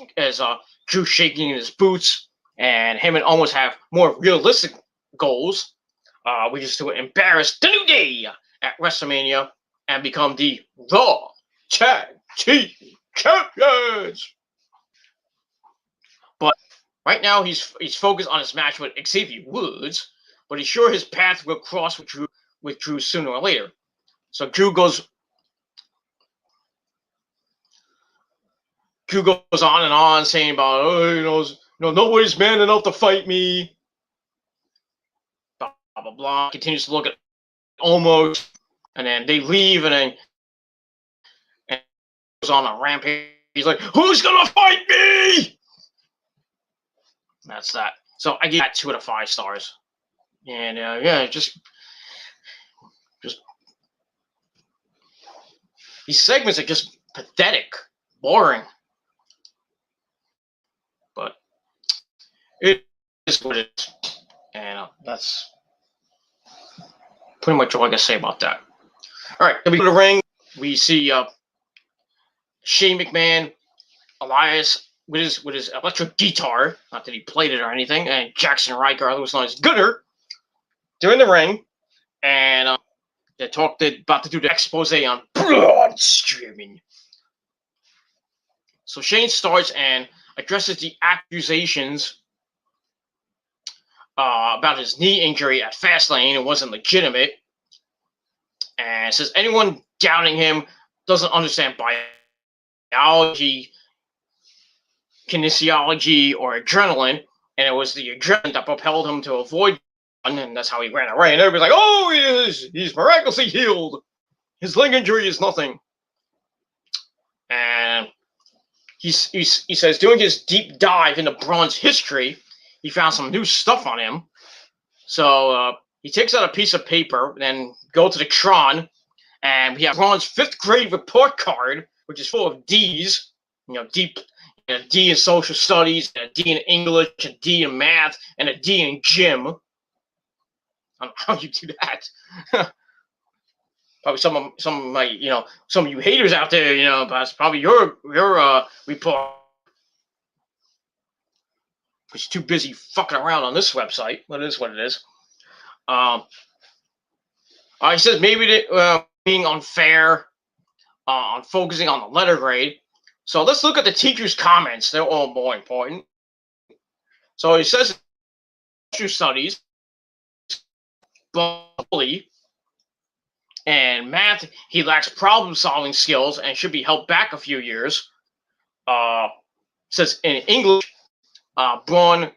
Drew shaking in his boots, and him and Omos have more realistic goals, which is to embarrass the New Day at WrestleMania and become the Raw Tag Team Champions. But right now he's focused on his match with Xavier Woods, but he's sure his path will cross with Drew sooner or later. So Drew goes on and on saying about, nobody's man enough to fight me. Blah, blah, blah. Continues to look at Omos, and then they leave, and goes on a rampage. He's like, who's going to fight me? That's that. So I give that 2 out of 5 stars. And, just these segments are just pathetic, boring. But it is what it is. And that's pretty much all I got to say about that. All right, then we go to the ring. We see Shane McMahon, Elias with his electric guitar. Not that he played it or anything. And Jackson Riker, otherwise known as Gunner, they're in the ring. And they're about to do the expose on blood streaming. So Shane starts and addresses the accusations about his knee injury at Fastlane. It wasn't legitimate. And says anyone doubting him doesn't understand biology, kinesiology, or adrenaline. And it was the adrenaline that propelled him to avoid and that's how he ran away. And everybody's like, "Oh, he's miraculously healed. His leg injury is nothing." And he says doing his deep dive into Braun's history, he found some new stuff on him. So he takes out a piece of paper, then go to the Tron, and we have Braun's 5th grade report card, which is full of D's. A D in social studies, a D in English, a D in math, and a D in gym. I don't know how you do that. Probably some of my, some of you haters out there, but that's probably your report. He's too busy fucking around on this website. But it is what it is. He says maybe being unfair on focusing on the letter grade. So let's look at the teacher's comments. They're all more important. So he says social studies, bully, and math, he lacks problem-solving skills and should be held back a few years. Says in English, Braun,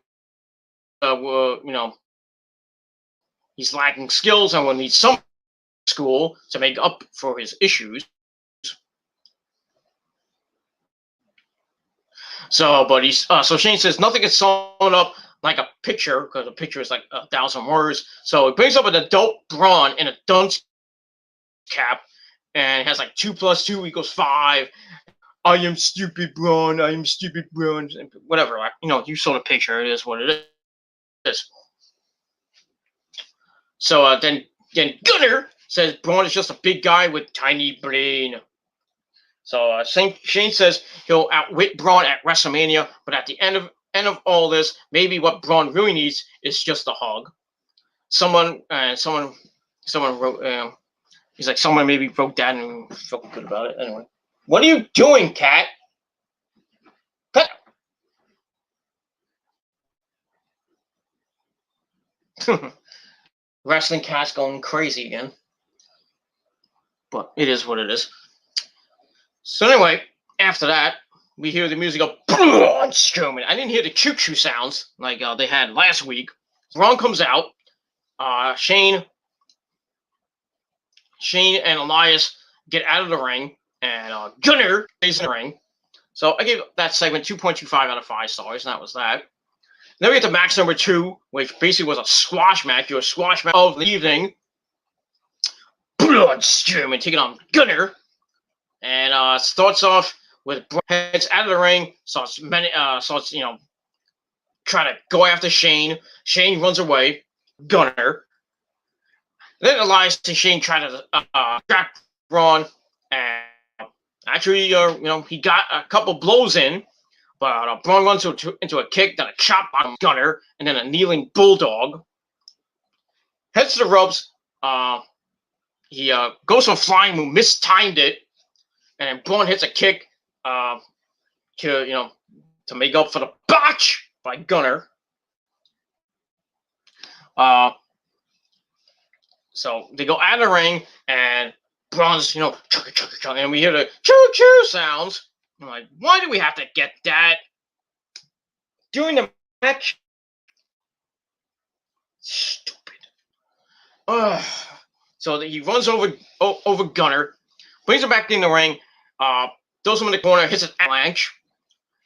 he's lacking skills and will need some school to make up for his issues. So, but so Shane says nothing is sewn up like a picture, because a picture is like 1,000 words. So it brings up an adult Braun in a dunce cap, and it has like 2 + 2 = 5. I am stupid, Braun. I am stupid, Braun. Whatever. You saw the picture. It is what it is. So then Gunner says Braun is just a big guy with tiny brain. So Shane says he'll outwit Braun at WrestleMania, but at the end of all this, maybe what Braun really needs is just a hug. Someone wrote. He's like, someone maybe wrote that and felt good about it. Anyway, what are you doing, Cat? Cat. Wrestling Cat's going crazy again. But it is what it is. So anyway, after that, we hear the music of Braun Strowman. I didn't hear the choo-choo sounds like they had last week. Braun comes out. Shane and Elias get out of the ring, and Gunner stays in the ring. So I gave that segment 2.25 out of 5 stars, and that was that. Then we get to match number 2, which basically was a squash match. Your squash match of the evening. Braun Strowman taking on Gunner. And starts off with Braun heads out of the ring, starts trying to go after Shane. Shane runs away. Gunner. Then Elias and Shane try to trap Braun, and actually, he got a couple blows in, but Braun runs into a kick, then a chop on Gunner, and then a kneeling bulldog. Heads to the ropes. He goes for a flying move, mistimed it, and Braun hits a kick to make up for the botch by Gunner. So they go out of the ring, and Braun's, and we hear the choo-choo sounds. I'm like, why do we have to get that during the match? Stupid. So he runs over Gunner, brings him back in the ring, throws him in the corner, hits an avalanche.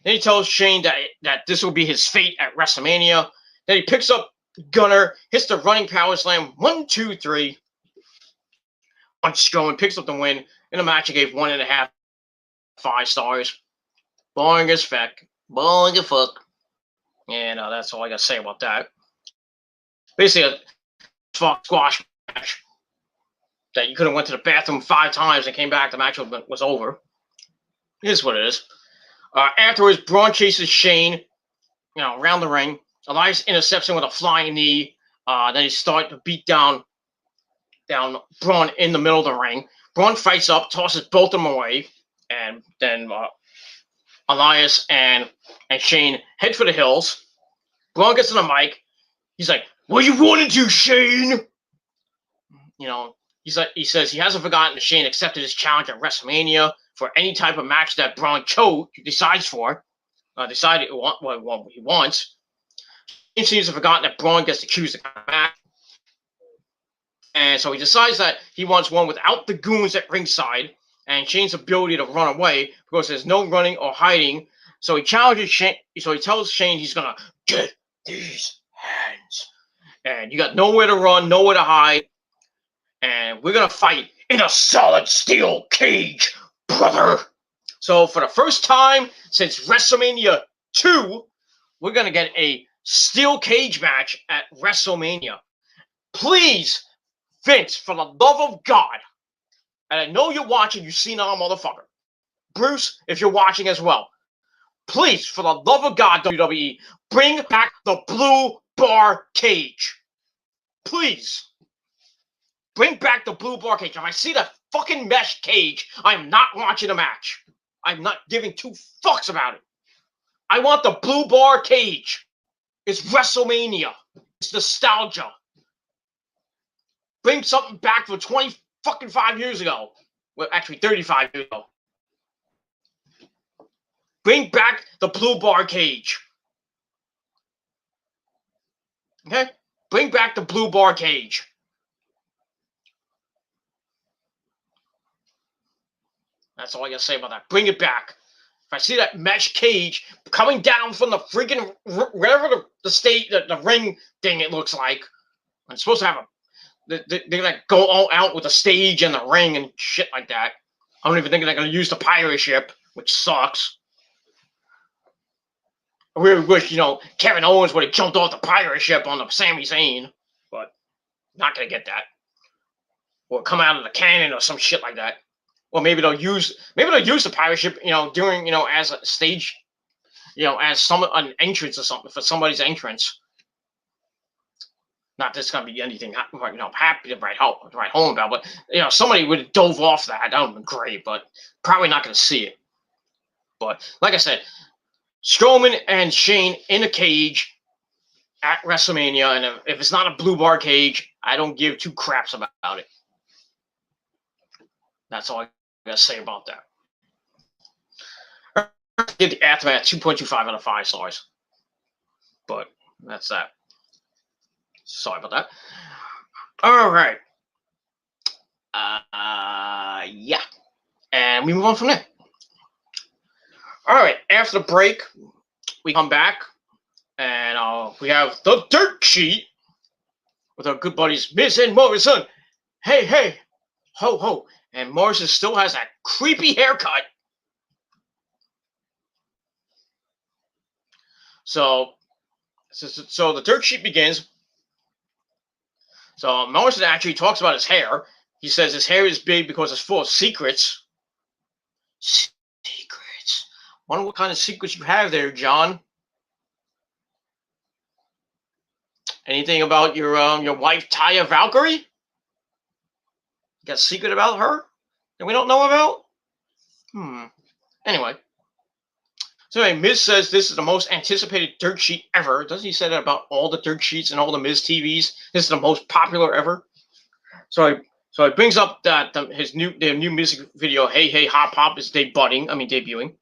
Then he tells Shane that this will be his fate at WrestleMania. Then he picks up Gunner, hits the running power slam, 1, 2, 3. Strowman picks up the win. In the match, I gave 1.5, 5 stars. Boring as fuck. Boring as fuck. And that's all I got to say about that. Basically, a squash match that you could have went to the bathroom 5 times and came back. The match was over. It is what it is. Afterwards, Braun chases Shane, around the ring. Elias intercepts him with a flying knee. Then he starts to beat down Braun in the middle of the ring. Braun fights up, tosses both of them away, and then Elias and Shane head for the hills. Braun gets on the mic. He's like, "What are you running to, Shane?" He says he hasn't forgotten that Shane accepted his challenge at WrestleMania for any type of match that Braun decides for. Decided what he wants. He seems to have forgotten that Braun gets to choose the match. And so he decides that he wants one without the goons at ringside and Shane's ability to run away because there's no running or hiding. So he challenges Shane. So he tells Shane he's gonna get these hands, and you got nowhere to run, nowhere to hide, and we're gonna fight in a solid steel cage, brother. So for the first time since WrestleMania 2, we're gonna get a steel cage match at WrestleMania. Please, Vince, for the love of God, and I know you're watching, you senile motherfucker. Bruce, if you're watching as well, please, for the love of God, WWE, bring back the blue bar cage. Please. Bring back the blue bar cage. If I see the fucking mesh cage, I'm not watching a match. I'm not giving two fucks about it. I want the blue bar cage. It's WrestleMania. It's nostalgia. Bring something back from 20 fucking 5 years ago. Well, actually 35 years ago. Bring back the blue bar cage. Okay? Bring back the blue bar cage. That's all I gotta say about that. Bring it back. If I see that mesh cage coming down from the freaking whatever the ring thing it looks like, I'm supposed to have they're gonna go all out with the stage and the ring and shit like that. I don't even think they're gonna use the pirate ship, which sucks. I really wish, Kevin Owens would have jumped off the pirate ship on the Sami Zayn, but not gonna get that. Or come out of the cannon or some shit like that. Or maybe they'll use the pirate ship, during, as a stage, as an entrance or something for somebody's entrance. Not that it's gonna be anything, happy to write home about, but somebody would have dove off that. That would have been great, but probably not gonna see it. But like I said, Strowman and Shane in a cage at WrestleMania, and if it's not a blue bar cage, I don't give two craps about it. That's all I gotta say about that. I give the Aftermath 2.25 out of 5 stars. But that's that. Sorry about that. All right. Yeah. And we move on from there. All right. After the break, we come back and we have the Dirt Sheet with our good buddies Miz and Morrison. Hey, ho, ho. And Morrison still has that creepy haircut. So the Dirt Sheet begins. So Morrison actually talks about his hair. He says his hair is big because it's full of secrets. Secrets. Wonder what kind of secrets you have there, John. Anything about your wife Taya Valkyrie? You got a secret about her that we don't know about? Anyway. So anyway, Miz says this is the most anticipated Dirt Sheet ever. Doesn't he say that about all the Dirt Sheets and all the Miz TVs? This is the most popular ever. So he brings up that their new music video, Hey Hey Hop Hop, is debuting.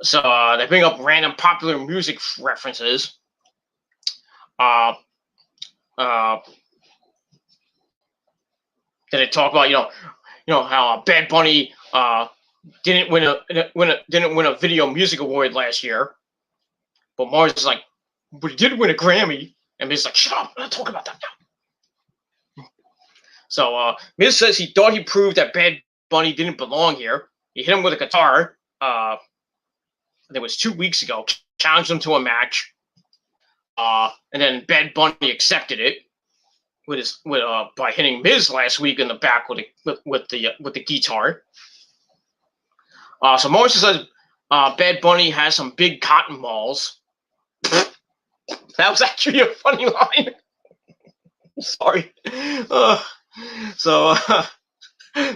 So they bring up random popular music references. Then they talk about how Bad Bunny didn't win a video music award last year, but Mars is like, but he did win a Grammy, and Miz is like, shut up, I'm not talking about that now. So Miz says he thought he proved that Bad Bunny didn't belong here. He hit him with a guitar. That was 2 weeks ago. Challenged him to a match, and then Bad Bunny accepted it by hitting Miz last week in the back with the guitar. So Morrison says Bad Bunny has some big cotton balls. That was actually a funny line. Sorry.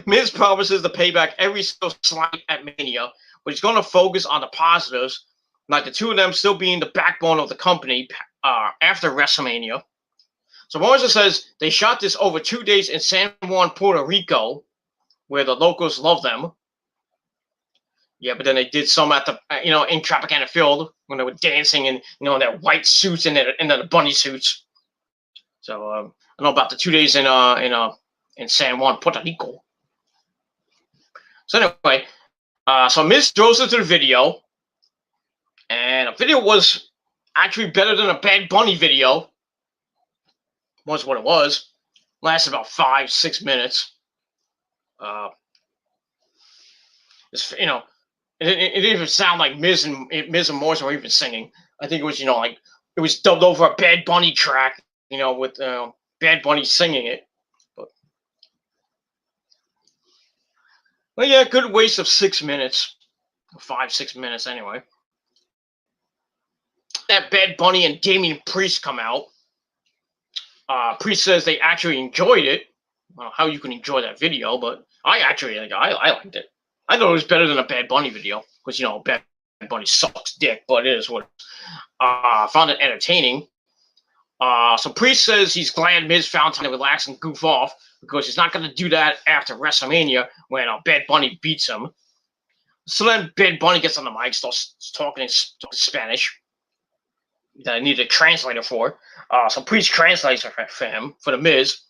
Miz promises to pay back every single slight at Mania, but he's going to focus on the positives, like the two of them still being the backbone of the company after WrestleMania. So Morrison says they shot this over 2 days in San Juan, Puerto Rico, where the locals love them. Yeah, but then they did some at the in Tropicana Field when they were dancing in in their white suits and the bunny suits. So I know about the 2 days in San Juan, Puerto Rico. So anyway, so Miz goes into the video, and the video was actually better than a Bad Bunny video. Was what it was. Lasted about 5-6 minutes. It's, you know, it didn't even sound like Miz and Morrison were even singing. I think it was, like it was dubbed over a Bad Bunny track, with Bad Bunny singing it. But yeah, good waste of 6 minutes, 5-6 minutes anyway. That Bad Bunny and Damian Priest come out. Priest says they actually enjoyed it. I don't know how you can enjoy that video, but I actually I liked it. I thought it was better than a Bad Bunny video because Bad Bunny sucks dick, but it is what. I found it entertaining. So Priest says he's glad Miz found time to relax and goof off because he's not going to do that after WrestleMania when Bad Bunny beats him. So then Bad Bunny gets on the mic, starts talking Spanish that I needed a translator for. So Priest translates for him, for the Miz.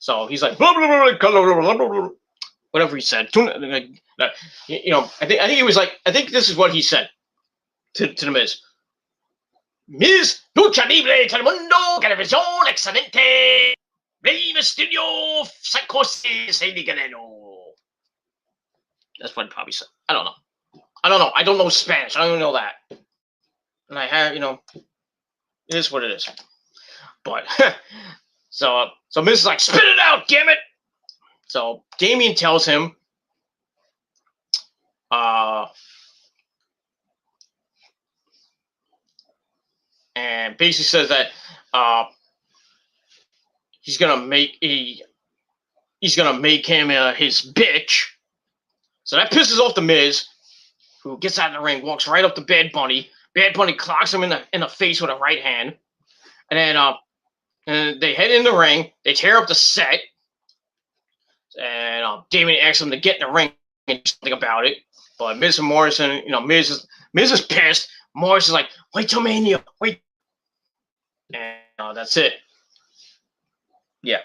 So he's like, blah, blah, blah, blah, blah, blah, whatever he said. I think he was like, I think this is what he said to the Miz. Miz, lucha libre todo el mundo, televisión excelente, Rey Mysterio, Psychosis, Eddie Guerrero. That's what he probably said. I don't know. I don't know Spanish. I don't even know that. And I have, it is what it is. But, so Miz is like, spit it out, damn it! So Damian tells him, and basically says that he's gonna make him his bitch. So that pisses off the Miz, who gets out of the ring, walks right up to Bad Bunny. Bad Bunny clocks him in the face with a right hand, and then and they head in the ring. They tear up the set, and Damian asks him to get in the ring and do something about it. But Miz and Morrison, Miz is pissed. Morrison's like, wait till Mania, wait. And that's it. Yeah.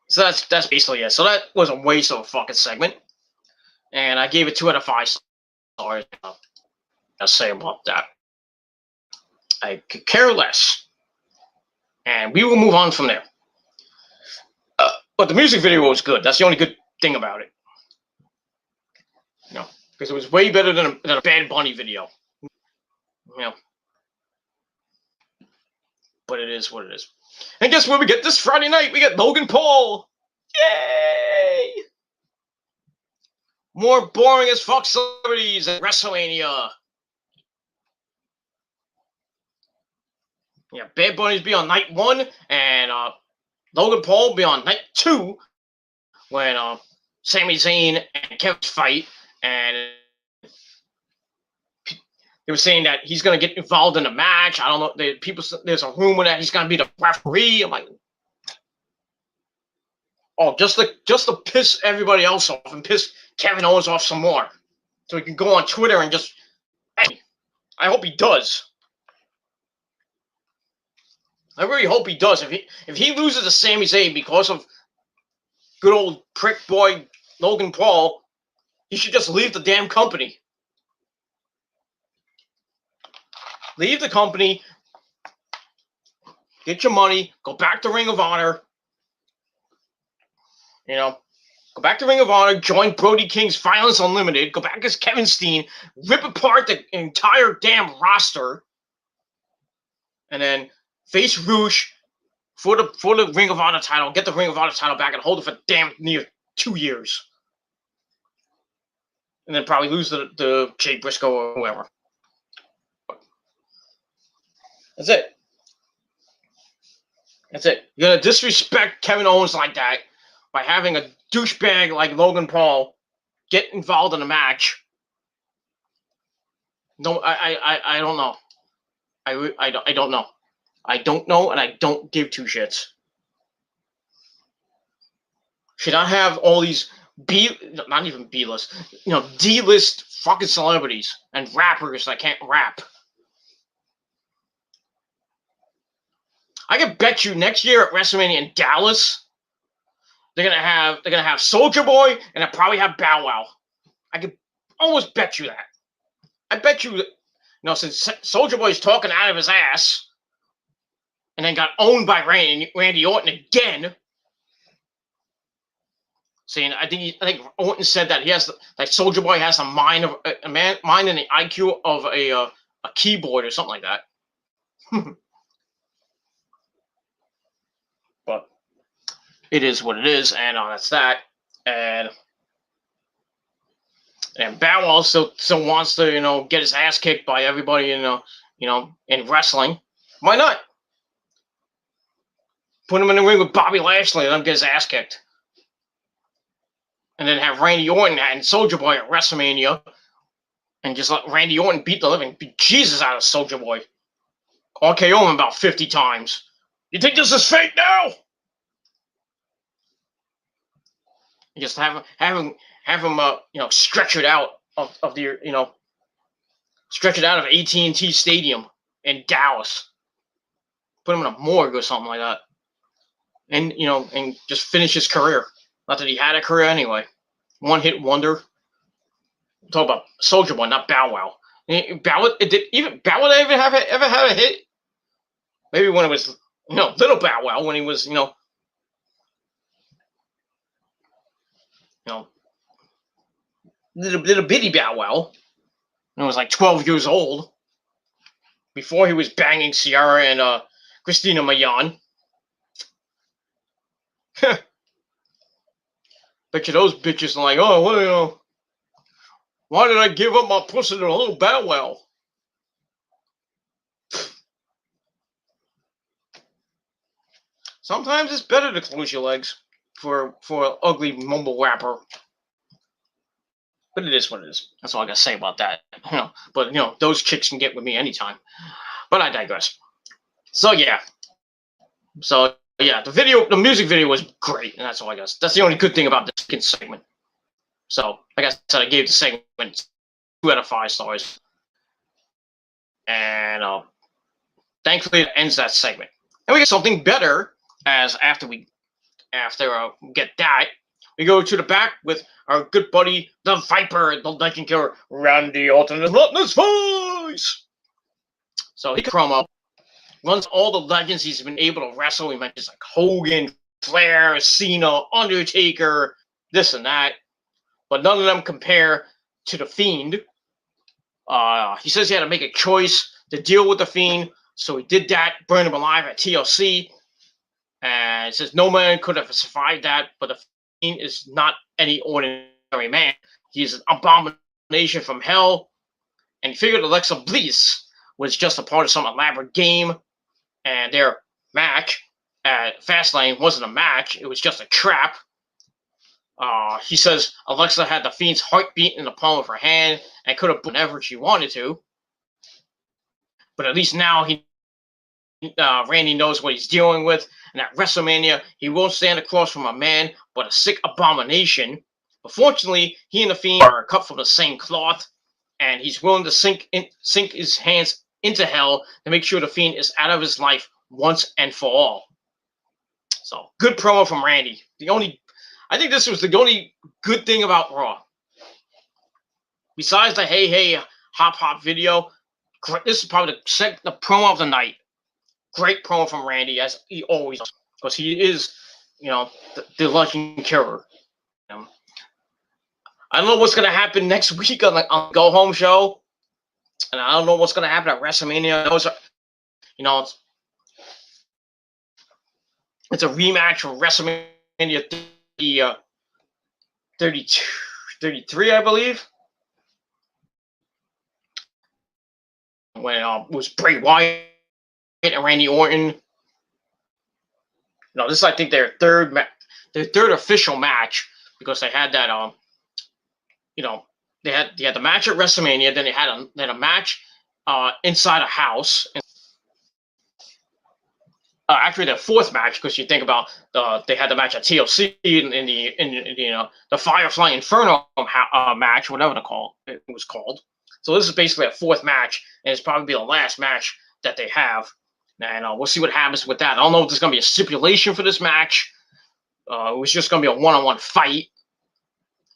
So that's basically it. So that was a waste of a fucking segment. And I gave it 2 out of 5 stars. I'll say about that. I could care less. And we will move on from there. But the music video was good. That's the only good thing about it. Because it was way better than a Bad Bunny video. But it is what it is. And guess what we get this Friday night? We get Logan Paul. Yay! More boring as fuck celebrities at WrestleMania. Yeah, Bad Bunny's be on night 1, and Logan Paul will be on night 2 when Sami Zayn and Kevin's fight, and they were saying that he's going to get involved in the match. I don't know. There's a rumor that he's going to be the referee. I'm like, just to piss everybody else off and piss Kevin Owens off some more, so he can go on Twitter and just. Hey, I hope he does. I really hope he does. If he loses to Sami Zayn because of good old prick boy Logan Paul, he should just leave the damn company. Leave the company, get your money, go back to Ring of Honor. Go back to Ring of Honor, join Brody King's Violence Unlimited, go back as Kevin Steen, rip apart the entire damn roster, and then face Rush for the Ring of Honor title, get the Ring of Honor title back and hold it for damn near 2 years. And then probably lose to Jay Briscoe or whoever. That's it. You're going to disrespect Kevin Owens like that by having a douchebag like Logan Paul get involved in a match. No, I don't know. I don't know. I don't know, and I don't give 2 shits. Should I have all these not even B-list, D-list fucking celebrities and rappers that can't rap? I can bet you next year at WrestleMania in Dallas, they're gonna have Soldier Boy and they'll probably have Bow Wow. I could almost bet you that. I bet you, since Soldier Boy's talking out of his ass, and then got owned by Randy Orton again. Saying, I think Orton said that he has Soldier Boy has a mind of mind and the IQ of a keyboard or something like that. But it is what it is, and that's that. And Bow Wow still wants to get his ass kicked by everybody in wrestling. Why not? Put him in the ring with Bobby Lashley and let him get his ass kicked. And then have Randy Orton and Soldier Boy at WrestleMania and just let Randy Orton beat the living Jesus out of Soldier Boy. RKO him about 50 times. You think this is fake now? And just have him stretch it out of the stretch it out of AT&T Stadium in Dallas. Put him in a morgue or something like that. And and just finish his career. Not that he had a career anyway. One-hit wonder. Talk about Soldier Boy, not Bow Wow. Bow Wow ever have a hit? Maybe when it was little Bow Wow, when he was little bitty Bow Wow. When he was like 12 years old. Before he was banging Ciara and Christina Milian. Bet you those bitches are like, oh, well, why did I give up my pussy to a little Bow Wow? Sometimes it's better to close your legs for an ugly mumble rapper. But it is what it is. That's all I gotta say about that. But those chicks can get with me anytime. But I digress. So yeah. The music video was great, and that's all I guess. That's the only good thing about this segment. So, like I said, I gave the segment 2 out of 5 stars. And thankfully it ends that segment. And we get something better as after we get that, we go to the back with our good buddy, the Viper, the Legend Killer, Randy Orton, and Lutner's voice. So he promo. Runs all the legends he's been able to wrestle. He mentions like Hogan, Flair, Cena, Undertaker, this and that. But none of them compare to The Fiend. He says he had to make a choice to deal with The Fiend. So he did that, burned him alive at TLC. And it says no man could have survived that. But The Fiend is not any ordinary man. He's an abomination from hell. And he figured Alexa Bliss was just a part of some elaborate game. And their match at Fastlane wasn't a match. It was just a trap. He says Alexa had the Fiend's heartbeat in the palm of her hand and could have done whatever she wanted to. But at least now Randy knows what he's dealing with. And at WrestleMania, he won't stand across from a man, but a sick abomination. But fortunately, he and the Fiend are cut from the same cloth. And he's willing to sink his hands into hell to make sure the Fiend is out of his life once and for all. So, good promo from Randy. I think this was the only good thing about Raw. Besides the hey, hey, hop, hop video, this is probably the promo of the night. Great promo from Randy, as he always does, because he is, the Legend Killer. I don't know what's going to happen next week on the Go Home show. And I don't know what's going to happen at WrestleMania. It's a rematch from WrestleMania 33, I believe. When it was Bray Wyatt and Randy Orton. This is, I think, their third official match, because they had that They had the match at WrestleMania, then they had a match inside a house. Actually, their fourth match, because you think about they had the match at TLC in the Firefly Inferno match, whatever it was called. So this is basically a fourth match, and it's probably the last match that they have And we'll see what happens with that. I don't know if there's going to be a stipulation for this match. It was just going to be a one-on-one fight.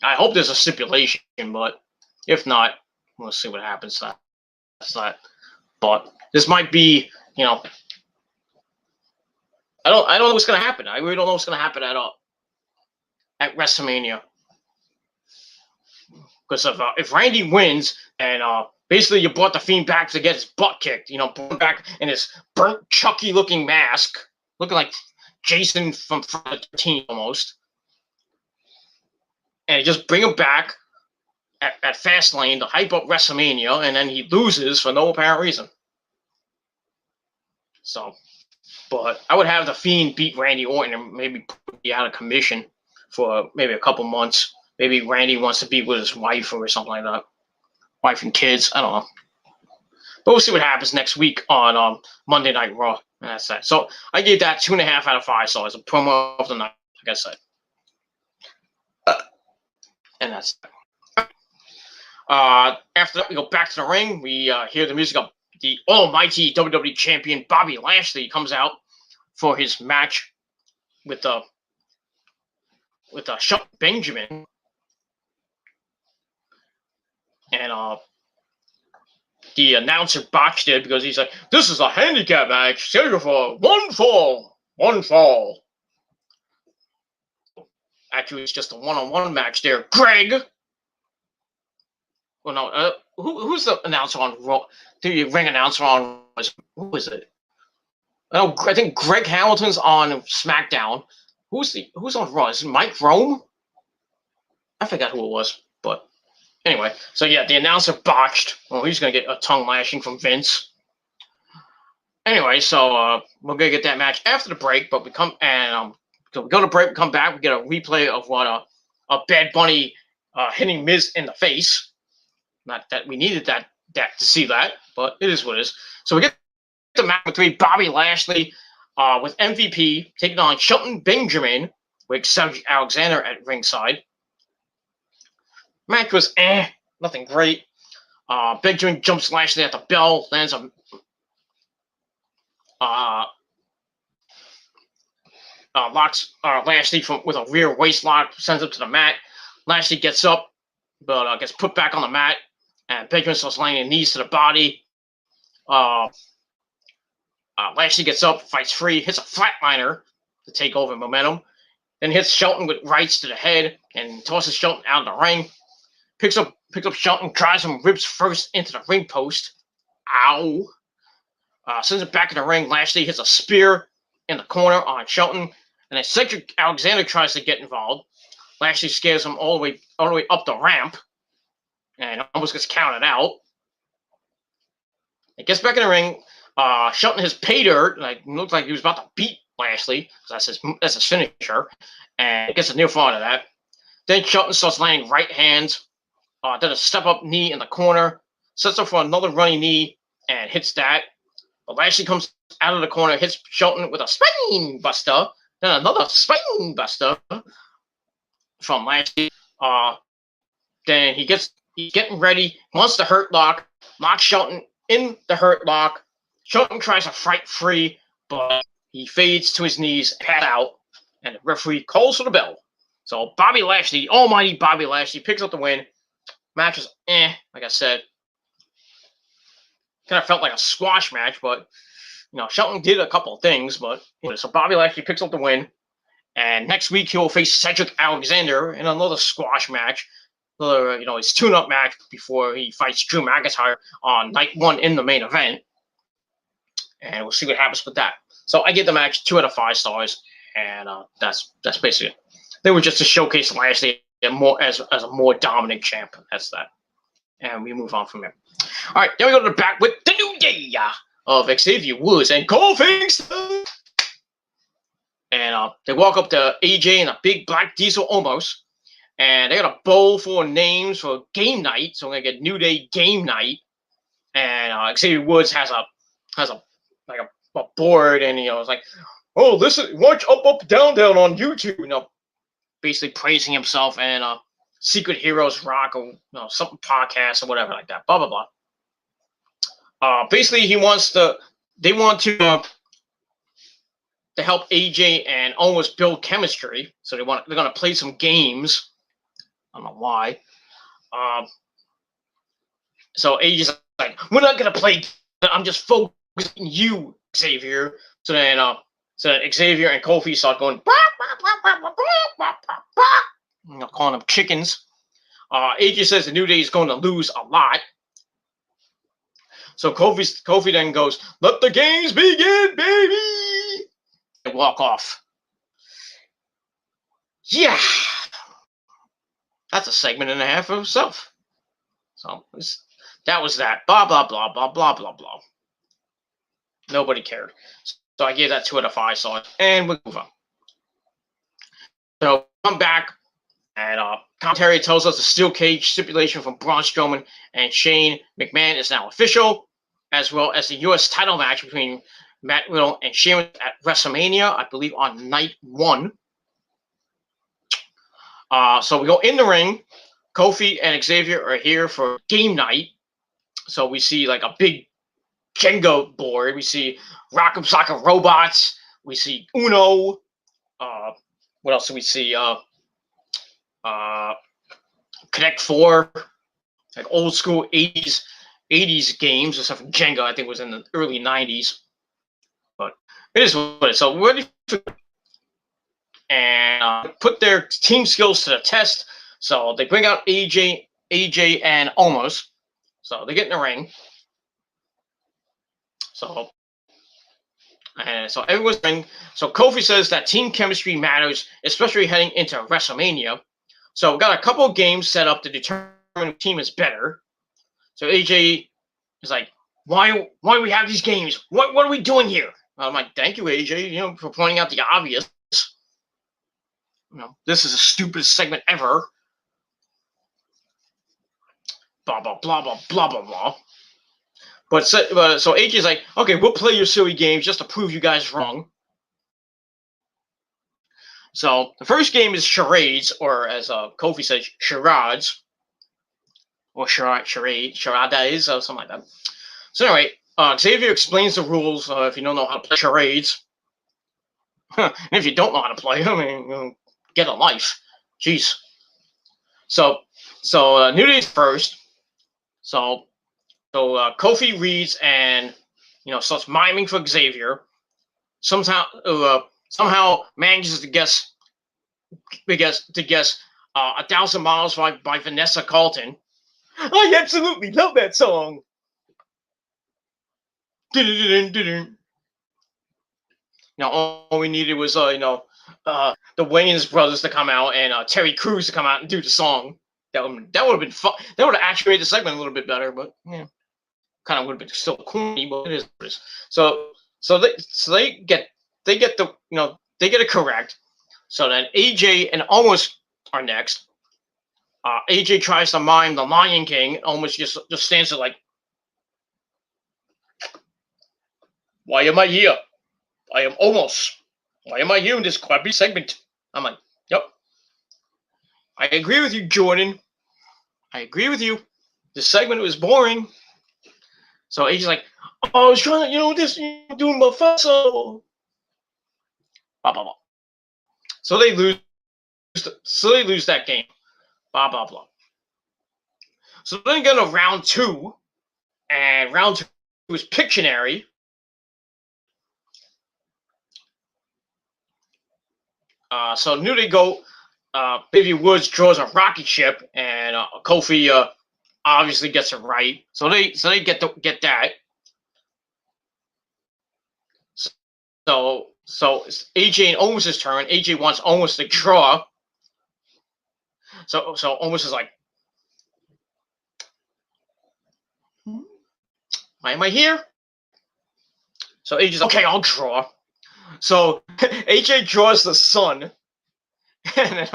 I hope there's a stipulation, but if not, we'll see what happens. That's that. But this might be, I don't know what's going to happen. I really don't know what's going to happen at WrestleMania. Because if Randy wins, and basically you brought the Fiend back to get his butt kicked, brought back in his burnt Chucky-looking mask, looking like Jason from Friday the 13th almost, and you just bring him back at Fastlane to hype up WrestleMania, and then he loses for no apparent reason. So, but I would have the Fiend beat Randy Orton and maybe put me out of commission for maybe a couple months. Maybe Randy wants to be with his wife or something like that. Wife and kids. I don't know. But we'll see what happens next week on Monday Night Raw. And that's that. So I gave that 2.5 out of 5 stars. A promo of the night, like I said. And that's that. After that, we go back to the ring. We hear the music of the almighty WWE Champion Bobby Lashley comes out for his match with Shelton Benjamin. And the announcer botched it because he's like, this is a handicap match scheduled for one fall. Actually, it's just a one-on-one match there. Greg. Well, no, who's the announcer on Raw? The ring announcer on who is it? Oh, I think Greg Hamilton's on SmackDown. Who's on Raw? Is it Mike Rome? I forgot who it was, but anyway. So yeah, the announcer botched. Well, he's gonna get a tongue lashing from Vince. Anyway, so we're gonna get that match after the break, but we come and so we go to break, we come back, we get a replay of what a Bad Bunny hitting Miz in the face. Not that we needed that to see that, but it is what it is. So we get the match between Bobby Lashley with MVP taking on Shelton Benjamin with Cedric Alexander at ringside. Match was nothing great. Benjamin jumps Lashley at the bell, lands a locks Lashley with a rear waist lock, sends him to the mat. Lashley gets up, but gets put back on the mat, and Benjamin starts laying knees to the body. Lashley gets up, fights free, hits a flatliner to take over momentum, then hits Shelton with rights to the head and tosses Shelton out of the ring. Picks up Shelton, drives him ribs first into the ring post. Ow. Sends it back in the ring. Lashley hits a spear in the corner on Shelton, and then Cedric Alexander tries to get involved. Lashley scares him all the way up the ramp, and almost gets counted out. It gets back in the ring. Shelton has pay dirt. Looked like he was about to beat Lashley. That's his finisher, and it gets a near fall out of that. Then Shelton starts landing right hands. Then a step up knee in the corner, sets up for another running knee and hits that. But Lashley comes out of the corner, hits Shelton with a spine buster, then another spine buster from Lashley. Then he's getting ready, wants the hurt lock, locks Shelton in the hurt lock. Shelton tries to fight free, but he fades to his knees, pass out, and the referee calls for the bell. So Bobby Lashley, almighty Bobby Lashley, picks up the win. Match was like I said. Kind of felt like a squash match, but Shelton did a couple of things, but so Bobby Lashley picks up the win. And next week he'll face Cedric Alexander in another squash match. Another, his tune-up match before he fights Drew McIntyre on night 1 in the main event. And we'll see what happens with that. So I give the match 2 out of 5 stars, and that's basically it. They were just to showcase Lashley as a more dominant champ. That's that. And we move on from there. All right, then we go to the back with the New Day of Xavier Woods and Kofi Kingston. And they walk up to AJ in a big black diesel almost. And they got a bowl full of names for game night. So we're going to get New Day game night. And Xavier Woods has a board. And, it's like, oh, listen, watch Up, Down, Down on YouTube. Basically praising himself and Secret Heroes Rock or something podcast or whatever like that. Blah, blah, blah. Basically, he wants to they want to help AJ and Omos build chemistry. So they're gonna play some games. I don't know why. So AJ's like, we're not gonna play. I'm just focusing on you, Xavier. So then Xavier and Kofi start going, calling them chickens. AJ says the New Day is going to lose a lot. So Kofi then goes, let the games begin, baby! And walk off. Yeah. That's a segment and a half of itself. So that was that. Blah, blah, blah, blah, blah, blah, blah. Nobody cared. So I gave that 2 out of 5 stars. And we move on. So come back. And commentary tells us the steel cage stipulation from Braun Strowman and Shane McMahon is now official, as well as the U.S. title match between Matt Riddle and Sheamus at WrestleMania, I believe on night 1. So we go in the ring. Kofi and Xavier are here for game night. So we see like a big Jenga board. We see Rock'em Sock'em Robots. We see Uno. What else do we see? Connect 4, like old school 80s games, except for Jenga. I think was in the early 90s, but it is what it is. So we're ready for, and put their team skills to the test. So they bring out AJ and Omos. So they get in the ring. So everyone's in. So Kofi says that team chemistry matters, especially heading into WrestleMania. So we've got a couple of games set up to determine which team is better. So AJ is like, why do we have these games? What are we doing here? I'm like, thank you, AJ, for pointing out the obvious. This is the stupidest segment ever. Blah, blah, blah, blah, blah, blah, blah. But so AJ's like, okay, we'll play your silly games just to prove you guys wrong. So the first game is charades, or as Kofi says, charades, or charades, or something like that. So anyway, Xavier explains the rules if you don't know how to play charades. And if you don't know how to play, I mean, get a life. Jeez. So New Day's first. So Kofi reads and starts miming for Xavier. Somehow manages to guess 1,000 Miles by Vanessa Carlton. I absolutely love that song. Now all we needed was the Wayans brothers to come out and Terry Crews to come out and do the song. That would have been fun. That would have actually made the segment a little bit better, but yeah, kind of would have been still corny, but it is what it is. So they get it correct. So then AJ and Omos are next. AJ tries to mime the Lion King. Omos just stands there like, why am I here? I am Omos. Why am I here in this crappy segment? I'm like, yep. I agree with you, Jordan. I agree with you. This segment was boring. So AJ's like, oh, I was trying to, doing my fuss. Blah, blah, blah. So they lose that game. Blah, blah, blah. So then go to round 2. And round 2 was Pictionary. So New Day go. Baby Woods draws a rocket ship, and Kofi obviously gets it right. So they get that. So it's AJ and Omos' turn. AJ wants Omos to draw. So Omos is like, why am I here? So AJ's okay, I'll draw. So AJ draws the sun. And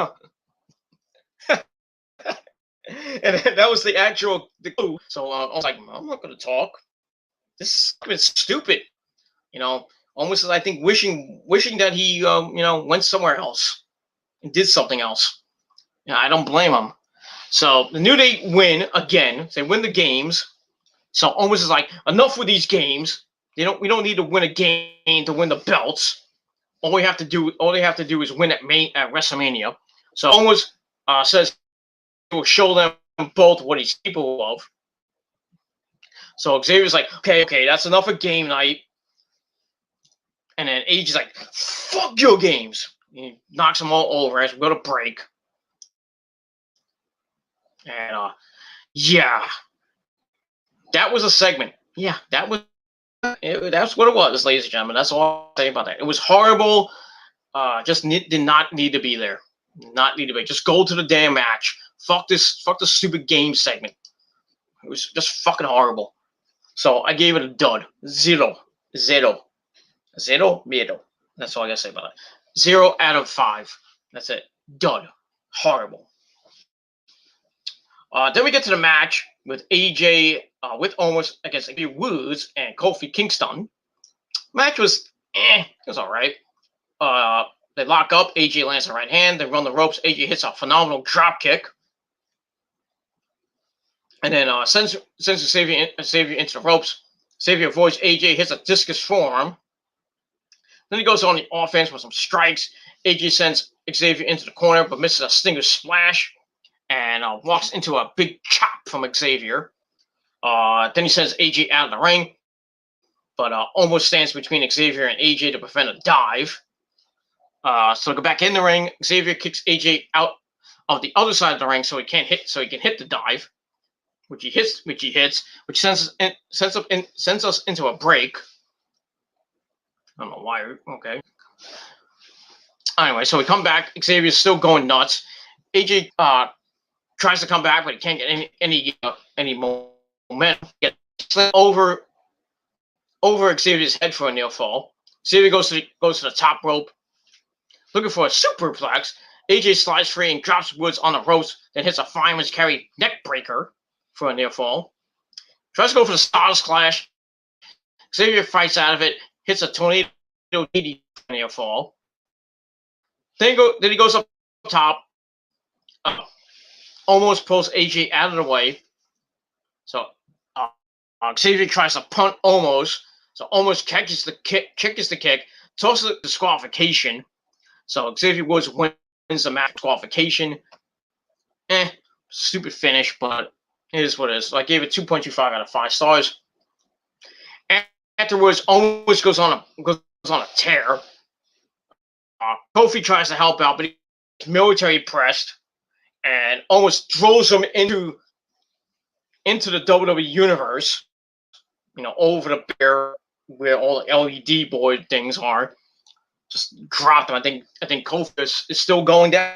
that was the clue. So I was like, I'm not going to talk. This is stupid. Almost as I think wishing that he went somewhere else and did something else. I don't blame him. So the New Day win again. They win the games. So almost is like, enough with these games. We don't need to win a game to win the belts. All they have to do is win at WrestleMania. So almost says he will show them both what he's capable of. So Xavier's like, okay, that's enough of game night. And then Age is like, fuck your games. He knocks them all over as we go to break. And yeah, that was a segment. Yeah, that's what it was, ladies and gentlemen. That's all I'll say about that. It was horrible. Did not need to be there. Not need to be. Just go to the damn match. Fuck this stupid game segment. It was just fucking horrible. So I gave it a dud. Zero. Miedo. That's all I gotta say about it. 0 out of 5. That's it. Dud. Horrible. Then we get to the match with AJ with Omos against Xavier Woods and Kofi Kingston. Match was it was alright. They lock up, AJ lands a right hand, they run the ropes, AJ hits a phenomenal drop kick. And then sends Xavier into the ropes. Xavier avoids AJ, hits a discus forearm. Then he goes on the offense with some strikes. AJ sends Xavier into the corner, but misses a Stinger splash and walks into a big chop from Xavier. Then he sends AJ out of the ring, but almost stands between Xavier and AJ to prevent a dive. So to go back in the ring, Xavier kicks AJ out of the other side of the ring so he can hit the dive, which he hits, which sends us into a break. I don't know why. Okay. Anyway, so we come back. Xavier's still going nuts. AJ tries to come back, but he can't get any momentum. Gets over Xavier's head for a near fall. Xavier goes to the top rope, looking for a superplex. AJ slides free and drops Woods on the ropes, then hits a fireman's carry neck breaker for a near fall. Tries to go for the Stars Clash. Xavier fights out of it, hits a tornado DDT for a near fall. Then he goes up top, almost pulls AJ out of the way. So Xavier tries to punt Omos. So Omos catches the kick, tosses the disqualification. So Xavier Woods wins the match disqualification. Stupid finish, but it is what it is. So I gave it 2.25 out of 5 stars. And afterwards, Omos goes on a tear. Kofi tries to help out, but he's military pressed and almost throws him into the WWE universe. Over the bear where all the LED board things are. Just dropped him. I think Kofi is still going down.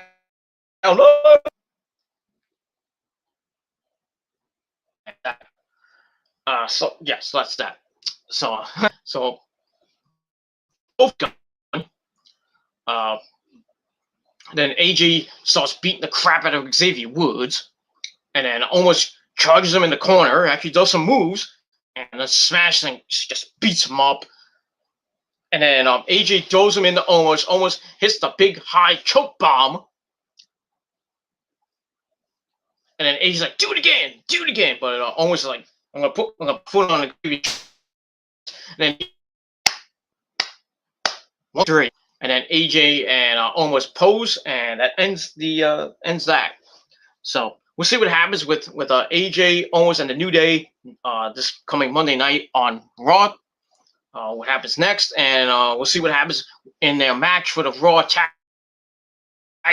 So that's that. So both gone. Then AJ starts beating the crap out of Xavier Woods, and then almost charges him in the corner. Actually does some moves, and then smash thing just beats him up. And then AJ throws him into Omos. Omos hits the big high choke bomb. And then AJ's like, do it again. But Omos is like, I'm gonna put it on the and then 1-3. And then AJ and Omos pose, and that ends that. So we'll see what happens with AJ, Omos, and the New Day this coming Monday night on Raw. What happens next, and we'll see what happens in their match for the Raw Tag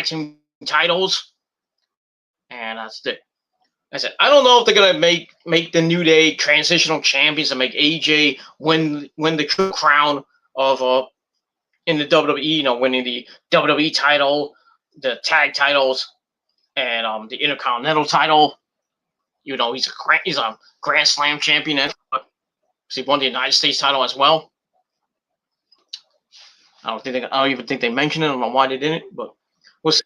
Team titles. And that's it. I said I don't know if they're gonna make the New Day transitional champions and make AJ win the true crown of in the WWE, winning the WWE title, the tag titles, and the Intercontinental title. He's a Grand Slam champion. He won the United States title as well. I don't even think they mentioned it. I don't know why they didn't, but we'll see.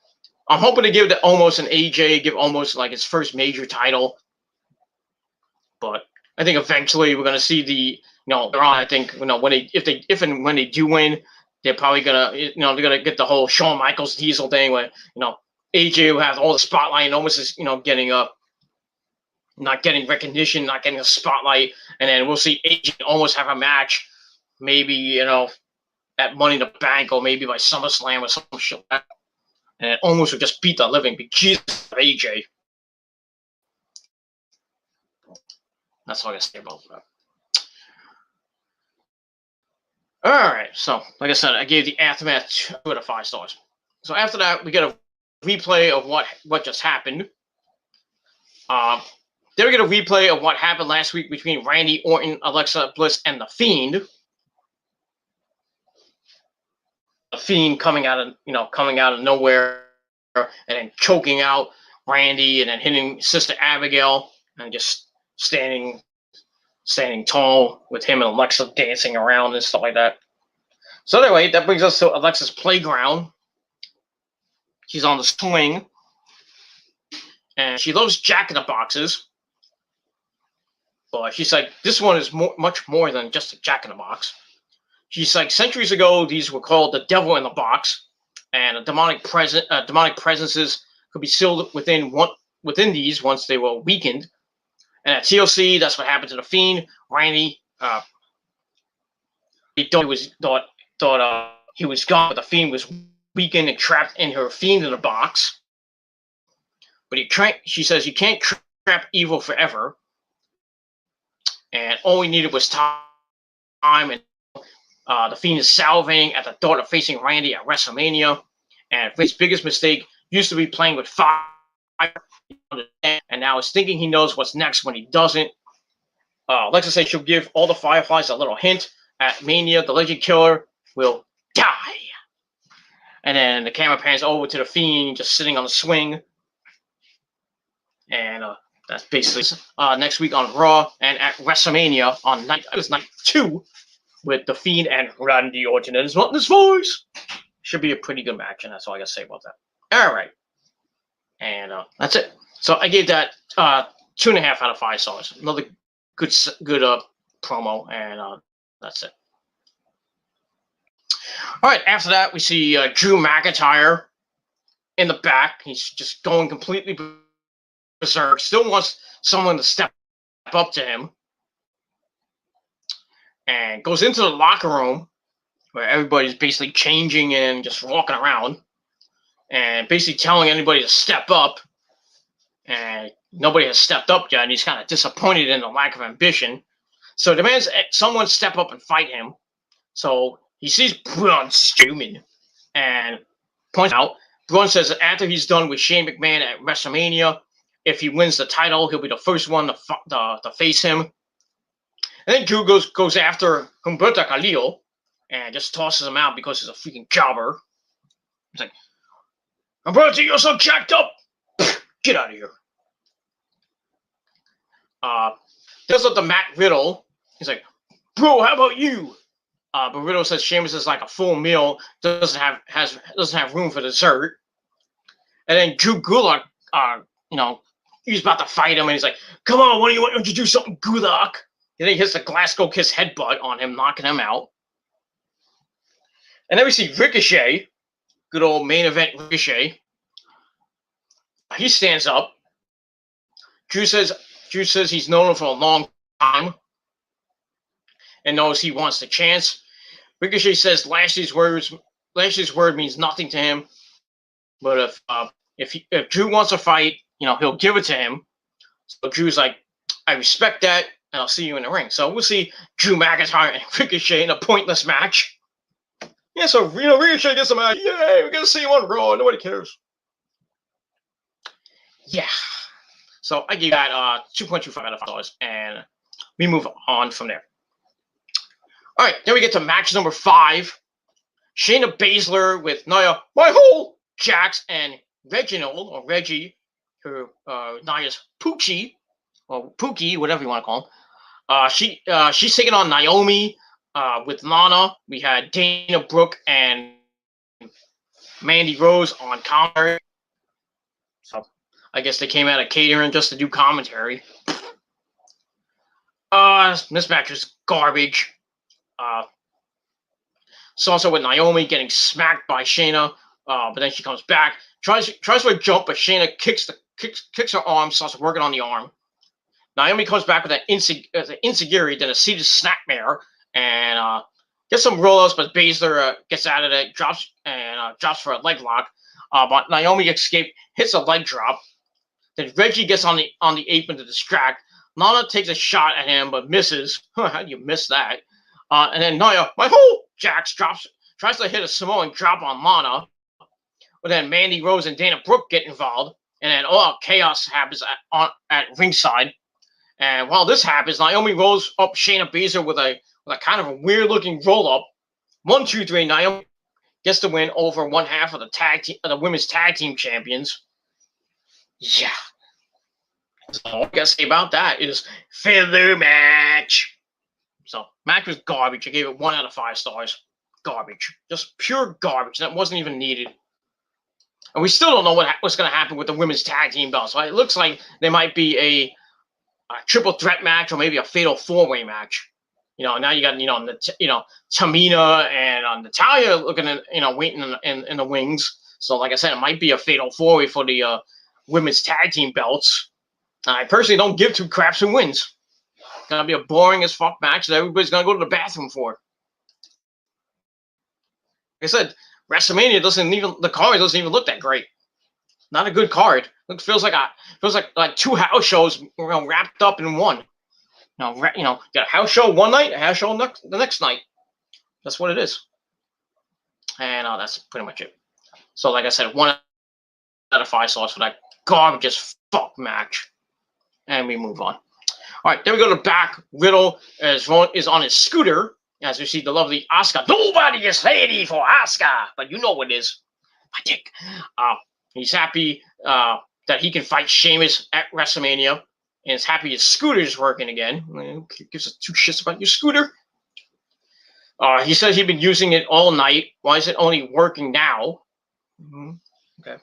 I'm hoping to give Omos and AJ, give Omos like his first major title. But I think eventually we're gonna see I think if and when they do win, they're probably gonna they're gonna get the whole Shawn Michaels Diesel thing where AJ will have all the spotlight and Omos is getting not getting recognition, not getting a spotlight, and then we'll see AJ almost have a match maybe, at Money in the Bank or maybe by SummerSlam or some shit like that. And almost would just beat the living Jesus AJ. That's all I gotta say about that. Alright, so like I said, I gave the Aftermath 2 out of 5 stars. So after that, we get a replay of what just happened. Then we get a replay of what happened last week between Randy Orton, Alexa Bliss, and The Fiend. The Fiend coming out of nowhere and then choking out Randy and then hitting Sister Abigail and just standing tall with him and Alexa dancing around and stuff like that. So anyway, that brings us to Alexa's playground. She's on the swing. And she loves Jack-in-the-Boxes. But she's like, this one is much more than just a Jack-in-the-Box. She's like, centuries ago, these were called the Devil in the Box. And demonic presences could be sealed within these once they were weakened. And at TLC, that's what happened to the Fiend. Randy, he thought he was gone, but the Fiend was weakened and trapped in her Fiend in a box. But she says you can't trap evil forever. And all we needed was time. And the Fiend is salivating at the thought of facing Randy at WrestleMania. And his biggest mistake used to be playing with fire. And now is thinking he knows what's next when he doesn't. Alexa says she'll give all the Fireflies a little hint. At Mania, the Legend Killer will die. And then the camera pans over to the Fiend just sitting on the swing. And that's basically next week on Raw and at WrestleMania on night 2 with the Fiend and Randy Orton and his voice. Should be a pretty good match, and that's all I got to say about that. All right. And that's it. So I gave that 2.5 out of 5 stars. Another good promo, and that's it. All right, after that, we see Drew McIntyre in the back. He's just going completely berserk. Still wants someone to step up to him. And goes into the locker room where everybody's basically changing and just walking around. And basically telling anybody to step up. And nobody has stepped up yet. And he's kind of disappointed in the lack of ambition. So demands someone step up and fight him. So he sees Braun Strowman and points out, Braun says that after he's done with Shane McMahon at WrestleMania, if he wins the title, he'll be the first one to face him. And then Drew goes after Humberto Carrillo and just tosses him out because he's a freaking jobber. He's like, Humberto, you're so jacked up! Get out of here. Does up to Matt Riddle. He's like, bro, how about you? But Riddle says Sheamus is like a full meal, doesn't have room for dessert. And then Drew Gulak, he's about to fight him, and he's like, come on, why don't you do something, Gulak? And then he hits the Glasgow Kiss headbutt on him, knocking him out. And then we see Ricochet, good old main event Ricochet. He stands up. Drew says he's known him for a long time and knows he wants the chance. Ricochet says Lashley's word means nothing to him, but if Drew wants a fight, he'll give it to him. So Drew's like, I respect that, and I'll see you in the ring. So we'll see Drew McIntyre and Ricochet in a pointless match. Yeah, so Ricochet gets a match. Yay, we're gonna see him on Raw. Nobody cares. Yeah. So I gave that 2.25 out of 5 stars, and we move on from there. All right, then we get to match number 5. Shayna Baszler with Nia Jax and Reginald, or Reggie, Nia's Poochie, or Pookie, whatever you want to call him. She's taking on Naomi with Lana. We had Dana Brooke and Mandy Rose on commentary. So I guess they came out of catering just to do commentary. This match was garbage. Also with Naomi getting smacked by Shayna, but then she comes back, tries for a jump, but Shayna kicks her arm, starts working on the arm. Naomi comes back with an insecurity, then a seated snapmare, and Gets some rollouts, but Baszler gets out of it, drops for a leg lock. But Naomi escapes, hits a leg drop. Then Reggie gets on the apron to distract. Lana takes a shot at him, but misses. How do you miss that? And then Nia, Jax tries to hit a Samoan drop on Lana. But then Mandy Rose and Dana Brooke get involved. And then all chaos happens at ringside. And while this happens, Naomi rolls up Shayna Baszler with a kind of a weird looking roll up. 1, 2, 3. Naomi gets the win over one half of the women's tag team champions. Yeah. So all I gotta say about that is filler match. So match was garbage. I gave it 1 out of 5 stars. Garbage. Just pure garbage. That wasn't even needed. And we still don't know what's going to happen with the women's tag team belts. So it looks like there might be a triple threat match or maybe a fatal 4-way match. Now you got Tamina and Natalia looking at waiting in the wings. So like I said, it might be a fatal 4-way for the women's tag team belts. I personally don't give 2 craps who wins. It's gonna be a boring as fuck match that everybody's gonna go to the bathroom for. Like I said, WrestleMania the card doesn't even look that great. Not a good card. It feels like 2 house shows wrapped up in one. Got a house show one night, a house show the next night. That's what it is. And that's pretty much it. So like I said, 1 out of 5 stars for that garbage as fuck match. And we move on. All right, then we go to back. Riddle is on his scooter as we see the lovely Asuka. Nobody is ready for Asuka, but you know what it is. My dick. He's happy that he can fight Sheamus at WrestleMania, and is happy his scooter is working again. Who gives a 2 shits about your scooter? He says he'd been using it all night. Why is it only working now? Okay.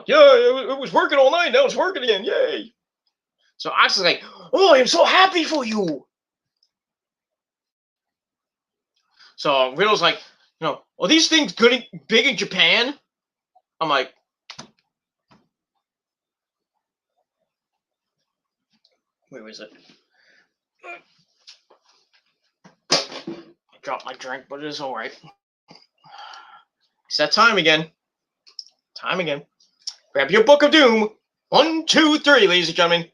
Yeah, it was working all night. Now it's working again. Yay. So Asuka's like, oh, I'm so happy for you. So Riddle's like, are these things big in Japan? I'm like, where is it? I dropped my drink, but it is all right. It's that time again. Grab your Book of Doom. 1, 2, 3, ladies and gentlemen.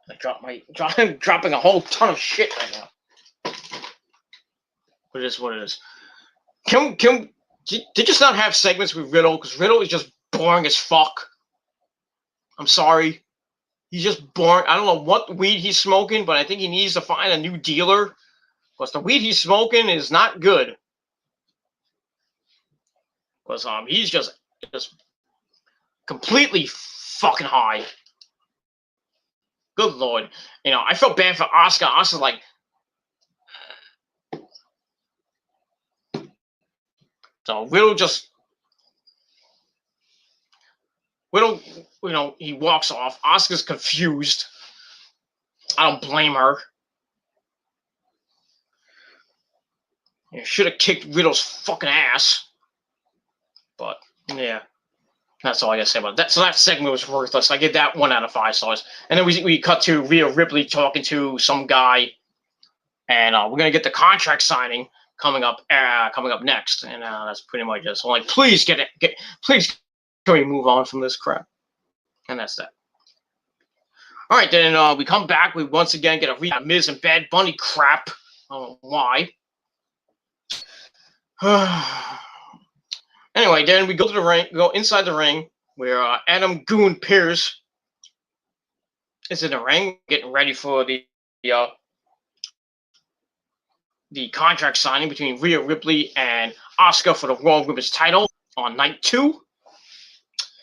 I'm dropping a whole ton of shit right now. But it is what it is. Did you just not have segments with Riddle? Because Riddle is just boring as fuck. I'm sorry. He's just boring. I don't know what weed he's smoking, but I think he needs to find a new dealer. Because the weed he's smoking is not good. Because he's just completely fucking high. Good Lord. I felt bad for Asuka. Asuka's like, so Riddle, he walks off. Asuka's confused. I don't blame her. Should have kicked Riddle's fucking ass. But, yeah. That's all I gotta say about that. So that segment was worthless. I give that 1 out of 5 stars. And then we cut to Rhea Ripley talking to some guy, and we're gonna get the contract signing coming up next. And that's pretty much it. So like, please please can we move on from this crap? And that's that. All right, then we come back. We once again get a Miz and Bad Bunny crap. I don't know why. Anyway, then we go to the ring, go inside the ring, where Adam Goon Pierce is in the ring, getting ready for the contract signing between Rhea Ripley and Asuka for the Raw Women's title on night 2.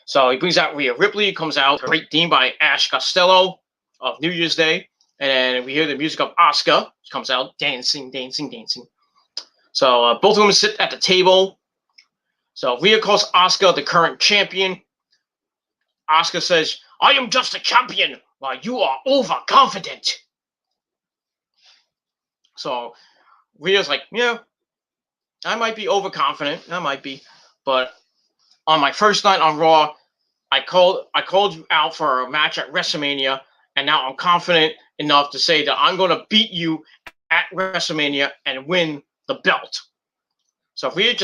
So he brings out Rhea Ripley, comes out, great theme by Ash Costello of New Year's Day, and then we hear the music of Asuka, which comes out, dancing. So both of them sit at the table. So Rhea calls Asuka the current champion. Asuka says, I am just a champion, while you are overconfident. So Rhea's like, yeah, I might be overconfident. I might be. But on my first night on Raw, I called you out for a match at WrestleMania, and now I'm confident enough to say that I'm going to beat you at WrestleMania and win the belt. So Rhea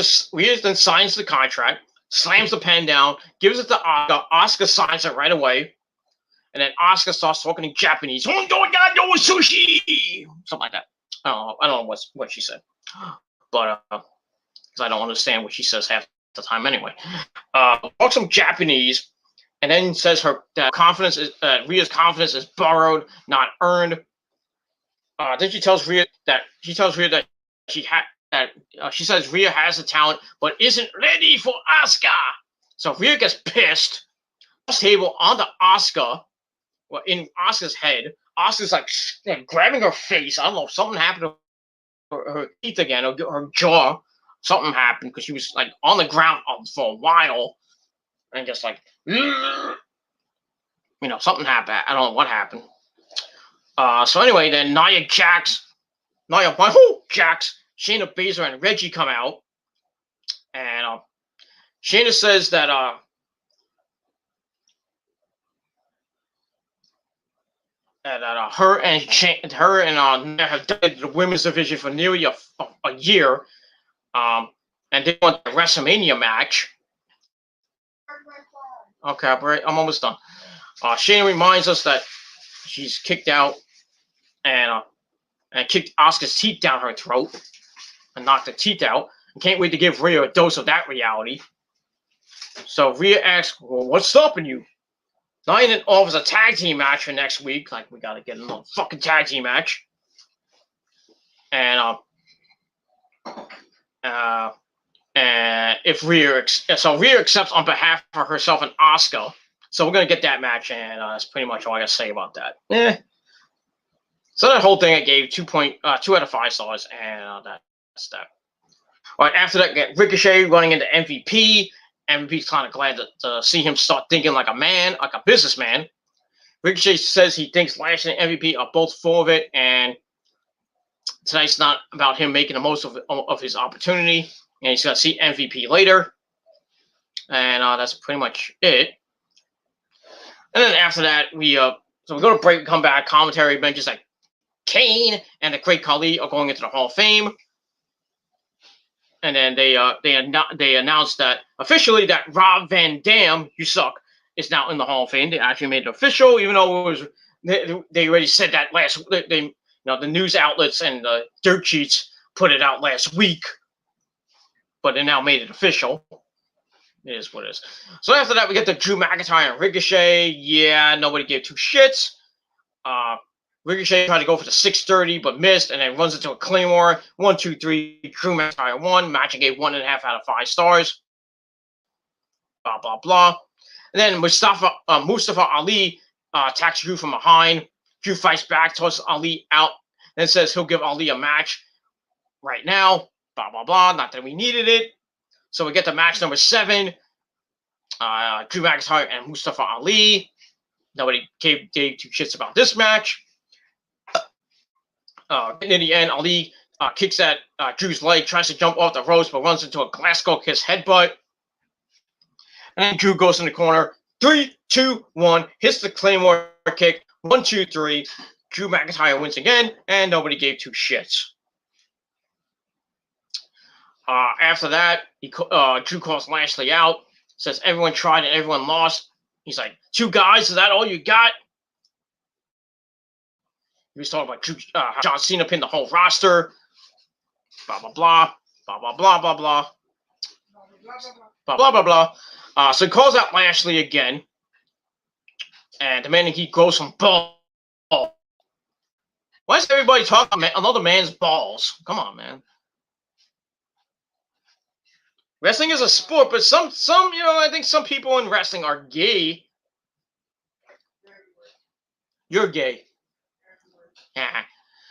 then signs the contract, slams the pen down, gives it to Asuka. Asuka signs it right away, and then Asuka starts talking in Japanese. Something like that. I don't know what she said, but because I don't understand what she says half the time anyway. Talks some Japanese, and then says that Rhea's confidence is borrowed, not earned. Then she tells Rhea that she says Rhea has the talent but isn't ready for Asuka. So Rhea gets pissed. Table onto Asuka, well, in Asuka's head. Asuka's like grabbing her face. I don't know if something happened to her teeth again, or her jaw. Something happened because she was like on the ground for a while, and just like, something happened. I don't know what happened. So anyway, then Nia Jax, Shayna Baszler, and Reggie come out, and Shayna says that her and Nia have done the women's division for nearly a year, and they want the WrestleMania match. Okay, I'm almost done. Shayna reminds us that she's kicked out and kicked Asuka's teeth down her throat and knocked the teeth out. And can't wait to give Rhea a dose of that reality. So Rhea asks, well, what's stopping you? Nia then offers a tag team match for next week. Like, we gotta get another fucking tag team match. And Rhea accepts on behalf of herself and Asuka. So we're gonna get that match, and that's pretty much all I gotta say about that. So that whole thing I gave 2 out of 5 stars, and that's that. All right, after that, get Ricochet running into MVP. MVP's kind of glad to see him start thinking like a man, like a businessman. Ricochet says he thinks Lashley and MVP are both full of it, and tonight's not about him making the most of his opportunity, and he's going to see MVP later. And that's pretty much it. And then after that, we go to break, come back, commentary mentions like Kane and the Great Khali are going into the Hall of Fame. And then they announced that officially that Rob Van Dam, you suck, is now in the Hall of Fame. They actually made it official, even though it was they already said that last. The news outlets and the dirt sheets put it out last week, but they now made it official. It is what it is. So after that, we get the Drew McIntyre and Ricochet. Yeah, nobody gave 2 shits. Ricochet tried to go for the 630, but missed, and then runs into a Claymore. 1, 2, 3. Drew McIntyre won. Match and gave 1.5 out of 5 stars. Blah blah blah. And then Mustafa Ali attacks Drew from behind. Drew fights back, tosses Ali out, then says he'll give Ali a match right now. Blah blah blah. Not that we needed it. So we get to match number 7. Drew McIntyre and Mustafa Ali. Nobody gave 2 shits about this match. In the end, Ali kicks at Drew's leg, tries to jump off the ropes, but runs into a Glasgow Kiss headbutt. And then Drew goes in the corner. 3, 2, 1. Hits the Claymore kick. 1, 2, 3. Drew McIntyre wins again, and nobody gave 2 shits. After that, Drew calls Lashley out. Says everyone tried and everyone lost. He's like, 2 guys, is that all you got? He was talking about John Cena pinned the whole roster. Blah, blah, blah. Blah, blah, blah, blah, blah. Blah, blah, blah, blah. So he calls out Lashley again. And demanding he grows some balls. Why is everybody talking about another man's balls? Come on, man. Wrestling is a sport, but some, I think some people in wrestling are gay. You're gay. Yeah.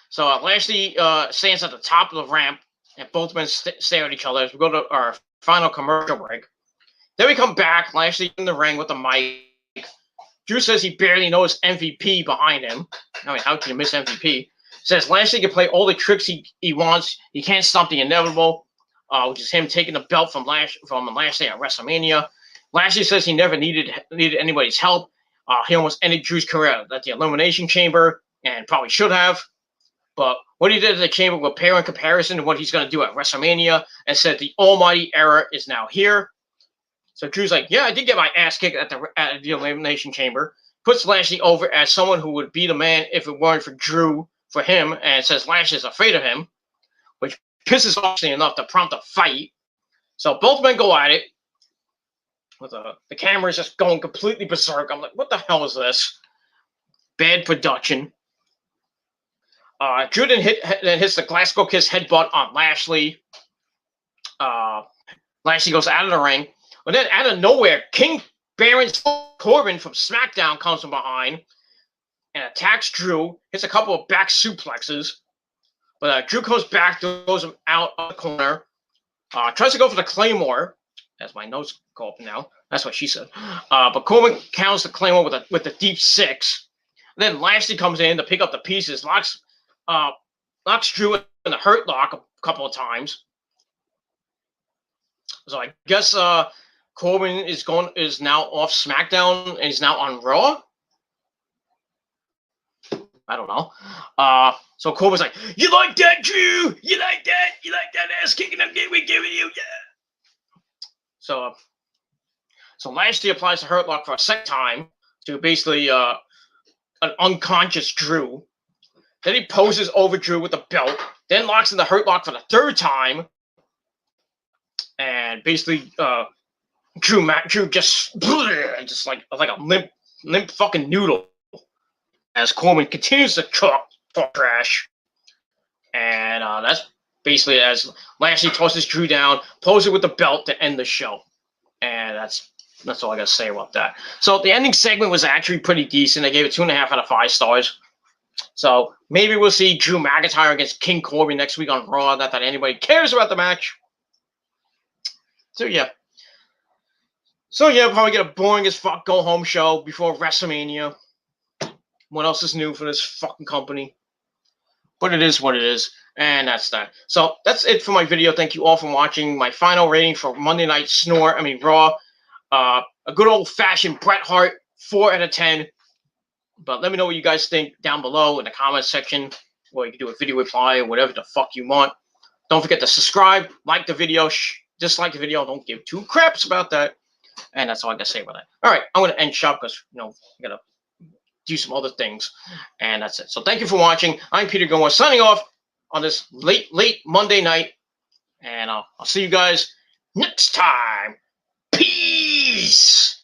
So Lashley stands at the top of the ramp, and both men stare at each other as we go to our final commercial break. Then we come back, Lashley in the ring with the mic. Drew says he barely knows MVP behind him. I mean, how can you miss MVP? Says Lashley can play all the tricks he wants. He can't stop the inevitable, which is him taking the belt from Lashley at WrestleMania. Lashley says he never needed anybody's help. He almost ended Drew's career at the Elimination Chamber, and probably should have. But what he did at the Chamber will pale in comparison to what he's going to do at WrestleMania, and said the almighty era is now here. So Drew's like, yeah, I did get my ass kicked at the Elimination Chamber. Puts Lashley over as someone who would be the man if it weren't for Drew, for him, and says Lashley's afraid of him, which pisses off enough to prompt a fight. So both men go at it. With the camera is just going completely berserk. I'm like, what the hell is this? Bad production. Drew then hits the Glasgow Kiss headbutt on Lashley. Lashley goes out of the ring. But then out of nowhere, King Baron Corbin from SmackDown comes from behind and attacks Drew. Hits a couple of back suplexes. But Drew comes back, throws him out of the corner. Tries to go for the Claymore. As my notes go up now. That's what she said. But Corbin counters the Claymore with the deep six. Then Lashley comes in to pick up the pieces. Locks Drew in the Hurt Lock a couple of times. So I guess Corbin is now off SmackDown and is now on Raw. I don't know. So Corbin's like, "You like that, Drew? You like that? You like that ass kicking I'm we're giving you? Yeah." So Lashley applies the Hurt Lock for a second time to basically an unconscious Drew. Then he poses over Drew with the belt. Then locks in the Hurt Lock for the third time. And basically, Drew just like a limp fucking noodle as Corbin continues to talk trash. And that's basically as Lashley tosses Drew down, poses with the belt to end the show. And that's all I gotta say about that. So the ending segment was actually pretty decent. I gave it 2.5 out of 5 stars. So maybe we'll see Drew McIntyre against King Corbin next week on Raw. Not that anybody cares about the match. So yeah, probably get a boring as fuck go home show before WrestleMania. What else is new for this fucking company? But it is what it is, and that's that. So that's it for my video. Thank you all for watching. My final rating for Monday Night Raw. A good old-fashioned Bret Hart, 4 out of 10. But let me know what you guys think down below in the comments section, or you can do a video reply or whatever the fuck you want. Don't forget to subscribe, like the video, dislike the video. Don't give 2 craps about that. And that's all I got to say about that. All right, I'm going to end shop because, I got to do some other things. And that's it. So thank you for watching. I'm Peter Gilmore signing off on this late Monday night. And I'll see you guys next time. Peace.